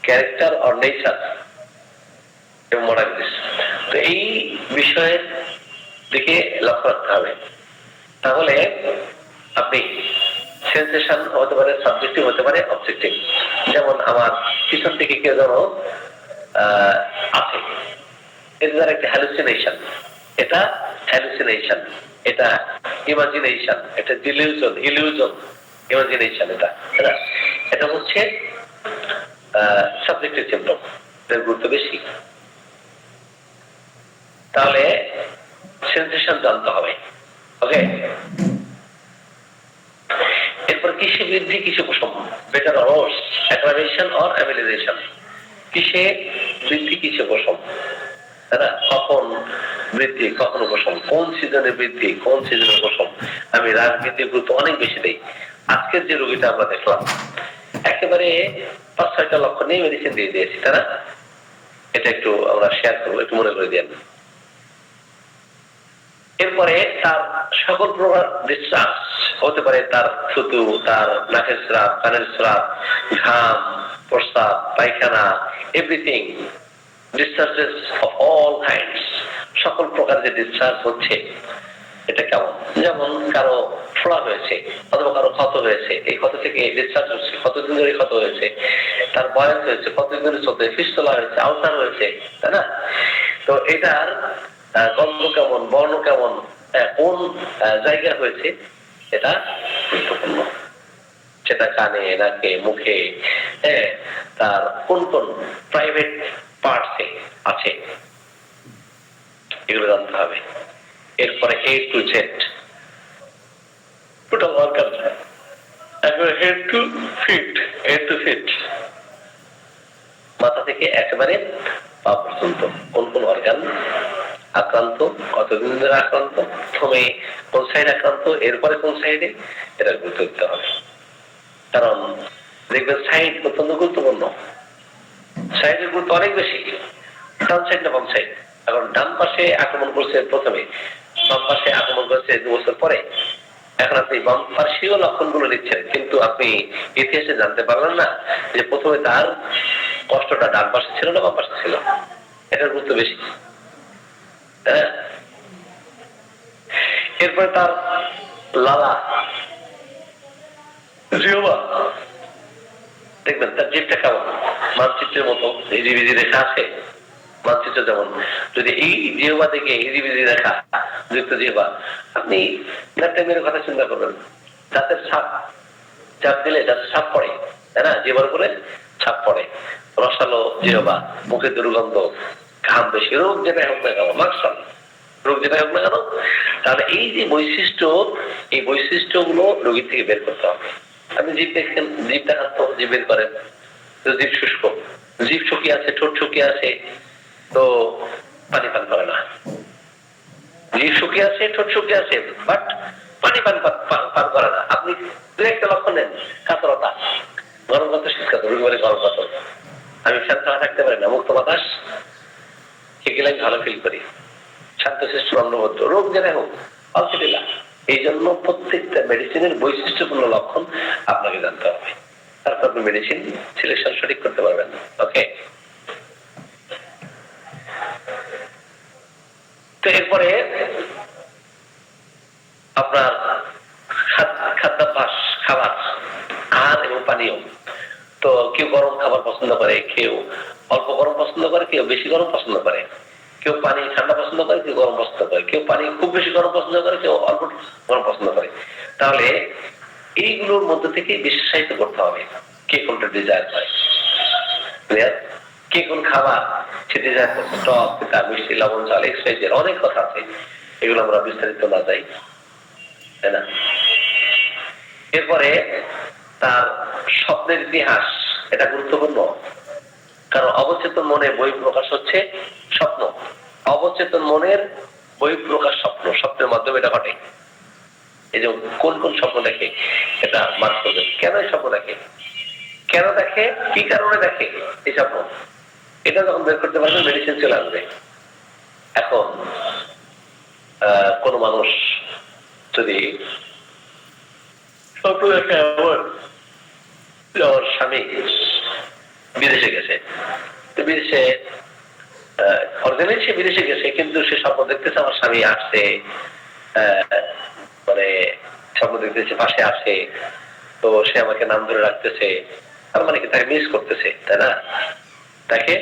character or nature এবং মডালিটিস। তো এই বিষয়ের দিকে লক্ষ্য রাখতে হবে। তাহলে আপনি সেন্সেশন হতে পারে সাবজেক্টিভ, হতে পারে অবজেক্টিভ। যেমন আমার পিছন থেকে কেউ যেন আছে, এটা দ্বারা একটা হ্যালুসিনেশন, এটা হ্যালুসিনেশন, এটা ইমাজিনেশন, এটা ডিলিউশন, ইলিউশন, ইমাজিনেশন, এটা হচ্ছে সাবজেক্টিভ সিম্পটম, এর গুরুত্ব বেশি। তাহলে সেন্সেশন জানতে হবে। ওকে, এরপর কিসে বৃদ্ধি কিসে উপশম, better or worse, aggravation or amelioration. কিসে বৃদ্ধি কিসে উপশম, তাই না? কখন বৃদ্ধি কখন উপশম, কোন সিজনে বৃদ্ধি কোন সিজনে উপশম। আমি রাগ বৃদ্ধির গুরুত্ব অনেক বেশি দেই। আজকের যে রোগীটা আমরা দেখলাম, একেবারে 5-6টা লক্ষণ নিয়ে মেডিসিন দিয়ে দিয়েছি, তাই না? এটা একটু আমরা শেয়ার করবো, একটু মনে করে দেন। এরপরে তার সকল প্রকার ডিসচার্জ হতে পারে, তার থুতু, তার নাকের স্রাব, কানের স্রাব, ঘাম, প্রস্রাব, পায়খানা, everything, discharges of all kinds, সকল প্রকার যে ডিসচার্জ হচ্ছে এটা কেমন। যেমন কারো ফোড়া হয়েছে অথবা কারো ক্ষত হয়েছে, এই ক্ষত থেকে ডিসচার্জ হচ্ছে, কতদিন ধরে ক্ষত হয়েছে, তার বয়স হয়েছে, কতদিন ধরে চলছে, ফিস্টুলা হয়েছে, আলসার হয়েছে, তাই না? তো এটার গন্ধ কেমন, বর্ণ কেমন, কোন জায়গা হয়েছে, এটা গুরুত্বপূর্ণ। সেটা কানে, নাকে, মুখে, তার কোন কোন প্রাইভেট পার্টসে আছে, এগুলো জানতে হবে। এরপরে A to Z total organ, একবারে হেড টু ফিট, মাথা থেকে একেবারে পা পর্যন্ত কোন কোন অর্গান আক্রান্ত, কতদিন ধরে আক্রান্ত, প্রথমে কোন সাইড আক্রান্ত, এরপরে কোন সাইডে, এটা গুরুত্ব দিতে হবে। কারণ দেখবেন সাইড অত্যন্ত গুরুত্বপূর্ণ, সাইডের গুরুত্ব অনেক বেশি। ডান সাইড না বাম সাইড? এখন ডান পাশে আক্রমণ করছে প্রথমে, বাম পাশে আক্রমণ করছে 2 বছর পরে। এখন আপনি বাম পাশেও লক্ষণগুলো নিচ্ছেন, কিন্তু আপনি ইতিহাসে জানতে পারলেন না যে প্রথমে তার কষ্টটা ডান পাশে ছিল না বাম পাশে ছিল। এটার গুরুত্ব বেশি। এরপরে তার লালা, জিহ্বা, দেখবেন তার জিভটা কেমন, মানচিত্রের মতো হিজিবিজি রেখা আছে। মানচিত্র যেমন, যদি এই জিহ্বা থেকে হিজিবিজি রেখা যুক্ত জিহ্বা, আপনি মেরে কথা চিন্তা করবেন, দাঁতের ছাপ, চাপ দিলে দাঁতের ছাপ পড়ে, তাই না? জিহ্বার উপরে ছাপ পড়ে, রসালো জিহ্বা, মুখে দুর্গন্ধ, ঘাম বেশি, রোগ যেটাই হোক না কেন, মাকসাল রোগ যেটাই হোক না কেন, তাহলে এই যে বৈশিষ্ট্য, এই বৈশিষ্ট্যগুলো রোগীর থেকে বের করতে হবে। আপনি জিভ দেখছেন, জিভ দেখান তো, জিভ বের করেন। জিভ শুষ্ক, জিভ শুকিয়ে আছে, ঠোঁট শুকিয়ে আছে, তো পানি পান করে না। জিভ শুকিয়ে আছে, ঠোঁট শুকিয়ে আছে, বাট পানি পান করে না। আপনি দু একটা লক্ষণ নেন, কাতরতা, গরম কাতর, শীত কাতর, রোগী বলে গরম কাতর, আমি ফ্যান ছাড়া থাকতে পারি না, মুক্ত বাতাস গেলে আমি ভালো ফিল করি, শান্তশিষ্ট অন্নভদ্র, রোগ যেন হোক আলহামদুলিল্লাহ। এই জন্য প্রত্যেকটা মেডিসিনের বৈশিষ্ট্যপূর্ণ লক্ষণ আপনাকে জানতে হবে, তারপর আপনি মেডিসিন সিলেকশন সঠিক করতে পারবেন। ওকে, তো এরপরে আপনার খাদ্যাভ্যাস, খাবার, আহার এবং পানীয়। তো কেউ গরম খাবার পছন্দ করে, কেউ অল্প গরম পছন্দ করে, কেউ বেশি গরম পছন্দ করে, কেউ পানি ঠান্ডা পছন্দ করে, কেউ গরম পছন্দ করে, কেউ পানি খুব বেশি গরম পছন্দ করে, কেউ অল্প গরম পছন্দ করে। তাহলে এইগুলোর মধ্যে থেকে বিশেষায়িত করতে হবে কে কোনটা ডিজায়ার করে, কে কোন খাবার সে ডিজায়ার করছে, টক, পিতা, মিষ্টি, লবণ, চাল, এক্সাইজের অনেক কথা আছে, এগুলো আমরা বিস্তারিত না যাই, তাই না? এরপরে তার স্বপ্নের ইতিহাস, এটা গুরুত্বপূর্ণ, কারণ অবচেতন মনে বই প্রকাশ হচ্ছে স্বপ্ন, অবচেতন মনের বই প্রকাশ স্বপ্ন, স্বপ্নের মাধ্যমে এটা ঘটে। এই যে কোন কোন স্বপ্ন দেখে এটা মার্ক করবে, কেন এই স্বপ্ন দেখে, কেন দেখে, কি কারণে দেখে এই স্বপ্ন, এটা যখন বের করতে পারবে মেডিসিন চলে আসবে। এখন কোন মানুষ যদি স্বপ্ন দেখে আমার স্বামী বিদেশে গেছে, তো বিদেশে অরিজিনালি সে বিদেশে গেছে, কিন্তু সে স্বপ্ন দেখতেছে আমার স্বামী আসছে, মানে স্বপ্ন দেখতেছে পাশে আসে, তো সে আমাকে নাম ধরে রাখতেছে, তার মানে কি তাকে মিস করতেছে, তাই না? তাকে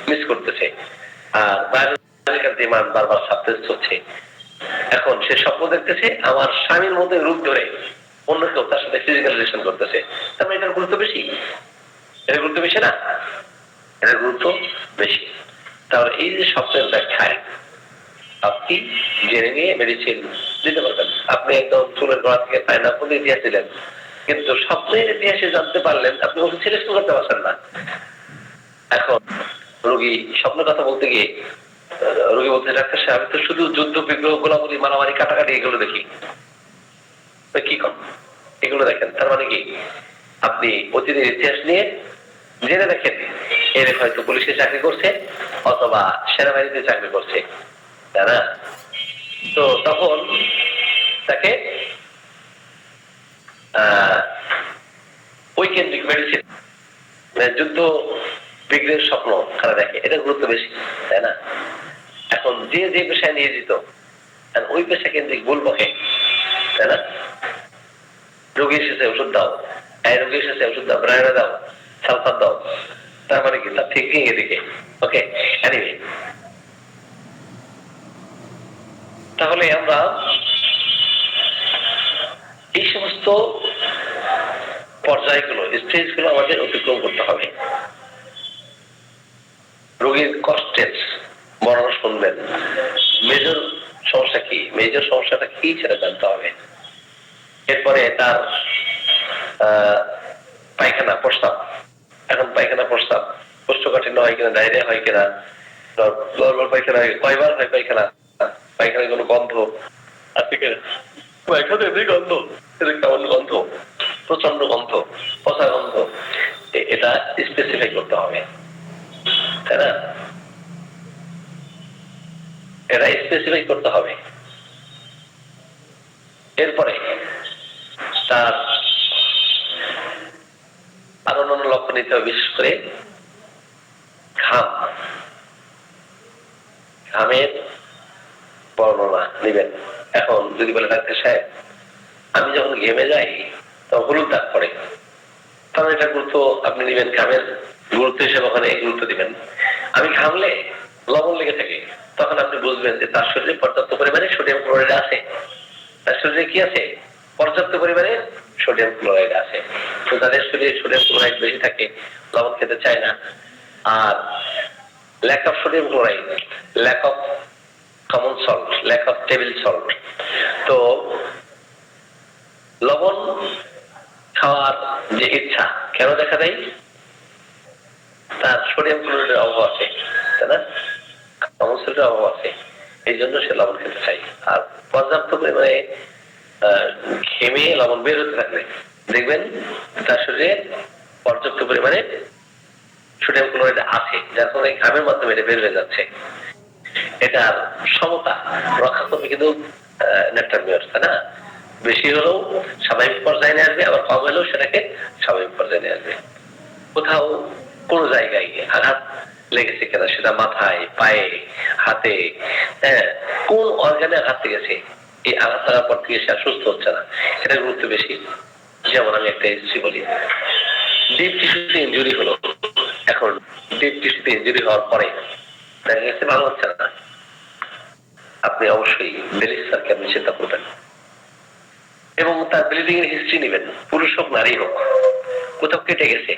মিস করতেছে, আর বায়োলজিক্যাল ডিমান্ড বারবার সাবটেস্ট হচ্ছে। এখন সে স্বপ্ন দেখতেছে আমার স্বামীর মধ্যে রূপ ধরে অন্য কেউ তার সাথে ফিজিক্যাল রিলেশন করতেছে, তার মানে এটার গুরুত্ব বেশি, এটার গুরুত্ব বেশি না, এটার গুরুত্ব বেশি। তাহলে এই যে স্বপ্নের ব্যাখ্যায় আপনি জেনে নিয়ে মেডিসিন দিতে পারবেন। আপনি একদম চুলের গোড়া থেকে পাইনাপল ইতিহাস দিলেন, কিন্তু স্বপ্নের ইতিহাসে জানতে পারলেন, আপনি ওষুধ সিলেকশন করতে পারছেন না। এখন রোগী স্বপ্নের কথা বলতে গিয়ে রোগী বলতে, ডাক্তার সাহেব আমি তো শুধু যুদ্ধ, বিগ্রহ, গোলাগুলি, মারামারি, কাটাকাটি এগুলো দেখি। কি কম এগুলো দেখেন, তার মানে কি আপনি অতীতের ইতিহাস নিয়ে জেনে দেখেন এর হয়তো পুলিশে চাকরি করছে অথবা সেনাবাহিনীতে চাকরি করছে, তাই না? তো তখন তাকে ওই কেন্দ্রিক মেডিসিন, যুদ্ধ বিগ্রহের স্বপ্ন তারা দেখে, এটা গুরুত্ব বেশি, তাই না? এখন যে যে পেশায় নিয়োজিত ওই পেশা কেন্দ্রিক ভুল বকে, তাই না? রোগী এসেছে ওষুধ দাও, রোগী এসেছে ওষুধ দাও, ব্রায়না দাও, সালফার দাও, তার মানে কি তার থিঙ্কিং এদিকে। ওকে, এনিওয়ে, তাহলে আমরা এই সমস্ত পর্যায়গুলো, স্টেজগুলো আমাদের অতিক্রম করতে হবে। রোগীর কষ্টের বর্ণনা শুনবেন, মেজর সমস্যা কি, মেজর সমস্যাটা কি সেটা জানতে হবে। এরপরে তার পায়খানা, প্রস্রাব, এখন পায়খানা প্রস্রাব কোষ্ঠকাঠিন্য হয় কিনা, ডায়রিয়া হয় কিনা, নরমাল পায়খানা হয়, কয়বার হয় পায়খানা, পায়খানায় কোনো গন্ধ আছে কিনা, পায়খানা এদের গন্ধ, এদের কেমন গন্ধ, প্রচন্ড গন্ধ, পচা গন্ধ, এটা স্পেসিফাই করতে হবে, তাই না? এটা স্পেসিফাই করতে হবে। এরপরে তার আরো অন্যান্য লক্ষণ নিতে হবে, বিশেষ করে ঘাম, ঘামের বর্ণনা নিবেন। এখন যদি বলে ডাক্তার সাহেব আমি যখন ঘেমে যাই তখন হলুদ দাগ পড়ে, তাহলে এটা গুরুত্ব আপনি নিবেন, ঘামের গুরুত্ব হিসেবে ওখানে গুরুত্ব দিবেন। আমি ঘামলে লবণ লেগে থাকে, তখন আপনি বুঝবেন যে তার শরীরে পর্যাপ্ত পরিমাণে সোডিয়াম ক্লোরাইড আছে, তার শরীরে কি আছে, পর্যাপ্ত পরিমাণে সোডিয়াম ক্লোরাইড আছে। তো তাদের শরীরে সোডিয়াম ক্লোরাইড বেশি থাকে, লবণ খেতে চায় না। আর lack of sodium chloride, lack of common salt, lack of table salt. তো লবণ খাওয়ার যে ইচ্ছা কেন দেখা দেয়, তার সোডিয়াম ক্লোরাইডের অভাব আছে, তাই না? কমন সল্টের অভাব আছে, এই জন্য সে লবণ খেতে চাই। আর পর্যাপ্ত পরিমাণে ঘেমে লবণ বের হতে থাকবে, দেখবেন তার শরীরে পর্যাপ্ত পরিমাণে সোডিয়াম ক্লোরাইড আছে, যার ফলে ঘামের মাধ্যমে এটা বের হয়ে যাচ্ছে। এটার সমতা রক্ষা করবে কিন্তু নেট্রামিয়র, তাই না? বেশি হলেও স্বাভাবিক পর্যায়ে নিয়ে আসবে, আবার কম হলেও সেটাকে স্বাভাবিক পর্যায়ে নিয়ে আসবে। কোথাও কোন জায়গায় আঘাত লেগেছে কিনা, সেটা মাথায়, পায়ে, হাতে, হ্যাঁ, কোন অর্গানে আঘাত লেগেছে, এই আঘাত লাগার পর থেকে সে সুস্থ হচ্ছে না, এটা গুরুত্ব বেশি। যেমন আমি একটা হিস্ট্রি বলি, ডিপ টিস্যুতে ইনজুরি হলো, এখন ডিপ টিস্যুতে ইনজুরি হওয়ার পরে দেখা গেছে ভালো হচ্ছে না, আপনি অবশ্যই বেলিস স্যারকে আপনি চিন্তা করবেন এবং তার ব্লিডিং এর হিস্ট্রি নেবেন, পুরুষ হোক নারী হোক। কোথাও কেটে গেছে,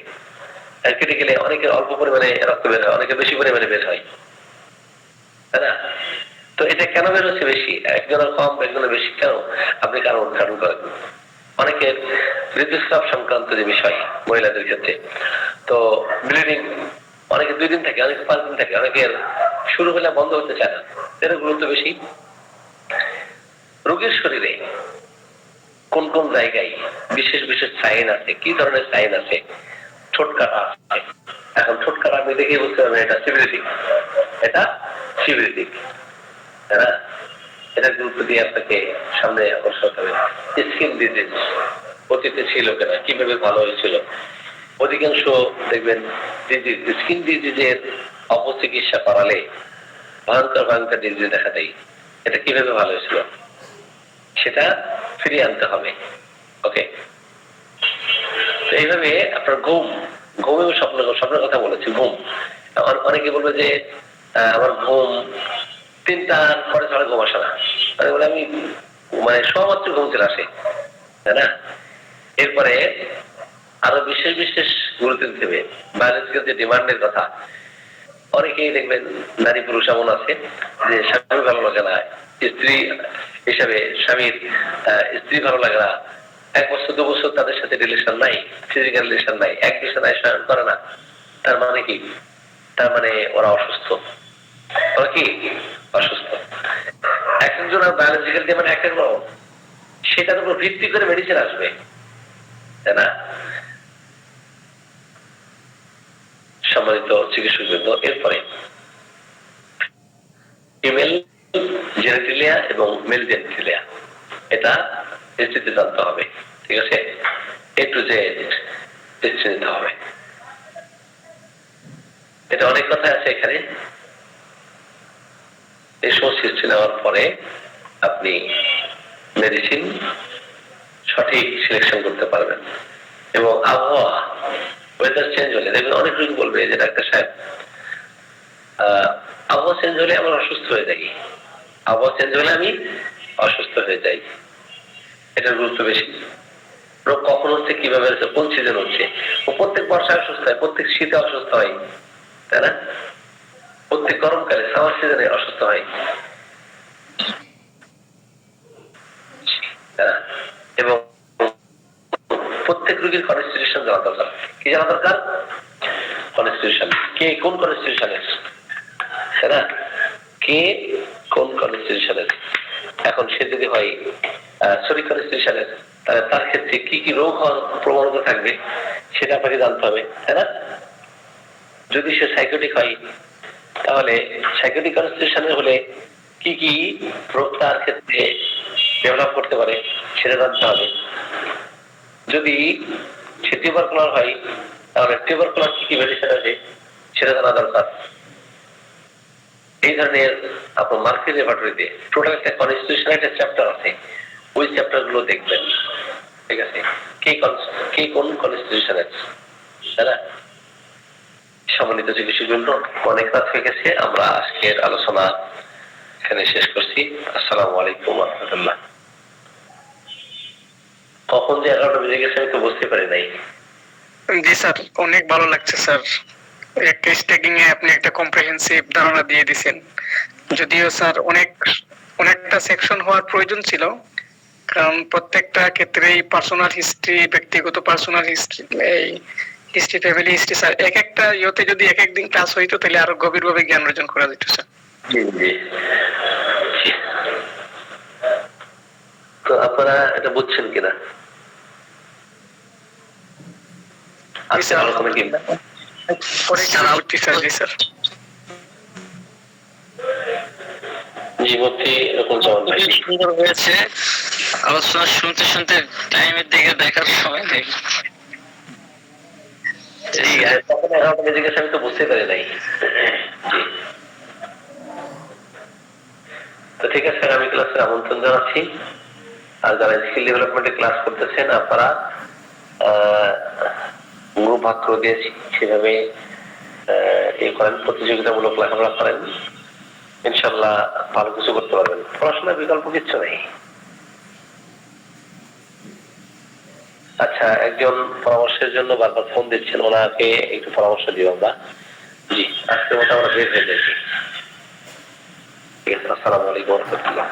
কেটে গেলে অনেকের অল্প পরিমাণে রক্ত বের হয়, অনেকের বেশি পরিমাণে বের হয়, তাই না? তো এটা কেন বের হচ্ছে বেশি, একজনের কম একজনের বেশি, কেন? আপনি কারণ উদ্ঘাটন করেন। অনেকের ঋতুস্রাব সংক্রান্ত যে বিষয় মহিলাদের ক্ষেত্রে, তো ব্লিডিং অনেকে 2 দিন থাকে, অনেকে 5 দিন থাকে, অনেকের শুরু হলে বন্ধ হতে চায় না, এর গুরুত্ব বেশি। রোগীর শরীরে কোন কোন জায়গায় বিশেষ বিশেষ সাইন আছে, কি ধরনের সাইন আছে, ঠোঁট কাটা আছে, এখন ঠোঁট কাটা আপনি দেখে বুঝতে পারবেন এটা সিভিলিটিক, এটা সিভিলিটিক, তাই না? এটা গুরুত্ব দিয়ে আপনাকে সামনে অগ্রসর হতে হবে। স্কিন ডিজিজ অতীতে ছিল কিনা, কিভাবে ভালো হয়েছিল, অধিকাংশ দেখবেন স্কিন ডিজিজের অপচিকিৎসা করালে ভয়ঙ্কর ভয়ঙ্কর ডিজিজ দেখা দেয়, এটা কিভাবে ভালো হয়েছিল সেটা ফিরিয়ে আনতে হবে। ওকে, এইভাবে আপনার ঘুম এবং স্বপ্নের কথা বলেছি। ঘুম, অনেকে বলবে যে আমার ঘুম 3টার পরে ছাড়া ঘুম আসে না, বলে আমি মানে সমাত্র ঘুম চলে আসে, তাই না? এরপরে আরো বিশেষ বিশেষ গুরুত্ব দিতে হবে বায়োলজিক্যাল যে ডিমান্ডের কথা। অনেকেই দেখবেন নারী পুরুষ এমন আছে যে স্বামী ভালো লাগে না, স্ত্রী হিসাবে স্বামীর স্ত্রী ভালো লাগে না, 1 বছর 2 বছর তাদের সাথে রিলেশন নাই, ফিজিক্যাল রিলেশন নাই, এক বিছানায় শয়ন করে না। তার মানে কি? তার মানে ওরা অসুস্থ। ওরা কি অসুস্থ? একজনের বায়োলজিক্যাল ডিমান্ড এক এক রকম, সেটার উপর ভিত্তি করে মেডিসিন আসবে, তাই না? সম্মানিত চিকিৎসক বৃন্দ, এরপরে ফিমেল জেনেটিলিয়া এবং মেল জেনেটিলিয়া, এটা নিশ্চিত জানতে হবে, ঠিক আছে? এ টু জেড নিতে হবে। এটা অনেক কথা আছে এখানে। এই সমস্ত হিস্ট্রি নেওয়ার পরে আপনি মেডিসিন সঠিক সিলেকশন করতে পারবেন। এবং আবহাওয়া, ওয়েদার চেঞ্জ হলে দেখবেন অনেক রোগী বলবে যে ডাক্তার সাহেব আবহাওয়া চেঞ্জ হলে আমরা অসুস্থ হয়ে যাই, আবহাওয়া চেঞ্জ হলে আমি অসুস্থ হয়ে যাই। এটার গুরুত্ব বেশি। রোগ কখন হচ্ছে, কিভাবে হচ্ছে, কোন সিজন হচ্ছে। ও প্রত্যেক বর্ষায় অসুস্থ হয়, প্রত্যেক শীতে অসুস্থ হয়, তাই না? প্রত্যেক গরমকালে সামার সিজনে অসুস্থ হয়, এবং প্রত্যেক রোগীর কনস্টিটিউশন জানা দরকার। কি জানা দরকার? কনস্টিটিউশন, কে কোন কনস্টিটিউশনের, তাই না? কে কোন কনস্টিটিউশনের। এখন সে যদি হয় শরীর কনস্টিটিউশনের, তাহলে তার ক্ষেত্রে কি কি রোগ হওয়ার প্রবণতা থাকবে সেটা আপনাকে জানতে হবে, তাই না? যদি সে সাইকোটিক হয়, তাহলে সাইকোটিক কনস্টিটিউশনের হলে কি কি রোগ তার ক্ষেত্রে ডেভেলপ করতে পারে সেটা জানতে হবে। যদি সে টিউবারকুলার হয়, তাহলে টিউবারকুলার কি কি মেডিসিন আছে সেটা জানা দরকার। এই ধরনের আপনার মার্কেট ল্যাবরেটরিতে টোটাল একটা কনস্টিটিউশন একটা চ্যাপ্টার আছে, ওই চ্যাপ্টার গুলো দেখবেন, ঠিক আছে? কে কোন কনস্টিটিউশন আছে, তাই না? সম্মানিত চিকিৎসক বৃন্দ, অনেক রাত হয়ে গেছে, আমরা আজকের আলোচনা এখানে শেষ করছি। আসসালামু আলাইকুম ওয়া রাহমাতুল্লাহ। কখন যে 11টা বেজে গেছে আমি তো বুঝতে পারি নাই। জি স্যার, অনেক ভালো লাগছে স্যার। একটা স্ট্যাকিং এ আপনি একটা কম্প্রিহেনসিভ ধারণা দিয়ে দিয়েছেন। যদিও স্যার অনেকটা সেকশন হওয়ার প্রয়োজন ছিল, কারণ প্রত্যেকটা ক্ষেত্রেই পার্সোনাল হিস্ট্রি, ব্যক্তিগত পার্সোনাল হিস্ট্রি, এই হিস্ট্রি, ফ্যামিলি হিস্ট্রি, স্যার এক একটা ইয়েতে যদি এক একদিন ক্লাস হইতো তাহলে আরো গভীরভাবে জ্ঞান অর্জন করা যেত স্যার। জি জি। তো আপনারা বুঝছেন কিনা? আচ্ছা আলোচনা কি জি মুফতি এরকম জবাব ভাই সুন্দর হয়েছে। আলোচনা শুনতে শুনতে টাইমের দিকে দেখার সময় নেই। জি তখন 11টা বেজে গেছে, আমি তো বুঝতে পারি নাই। জি তো ঠিক আছে, আমি ক্লাসে আমন্ত্রণ জানাচ্ছি। আর যারা স্কিল ডেভেলপমেন্টে ক্লাস করতেছেন আপনারা গ্রুপ ভাগ করে দিয়েছি, সেভাবে এই করেন, প্রতিযোগিতামূলক লেখাপড়া করেন, ইনশাল্লাহ ভালো কিছু করতে পারবেন। পড়াশোনার বিকল্প কিচ্ছু নেই। আচ্ছা, একজন পরামর্শের জন্য বারবার ফোন দিচ্ছেন, ওনাকে একটু পরামর্শ দিব আমরা। জি আজকের মতো আমরা বের হয়ে যাচ্ছি। ঠিক আছে, আসসালামু আলাইকুম ওয়া রাহমাতুল্লাহ।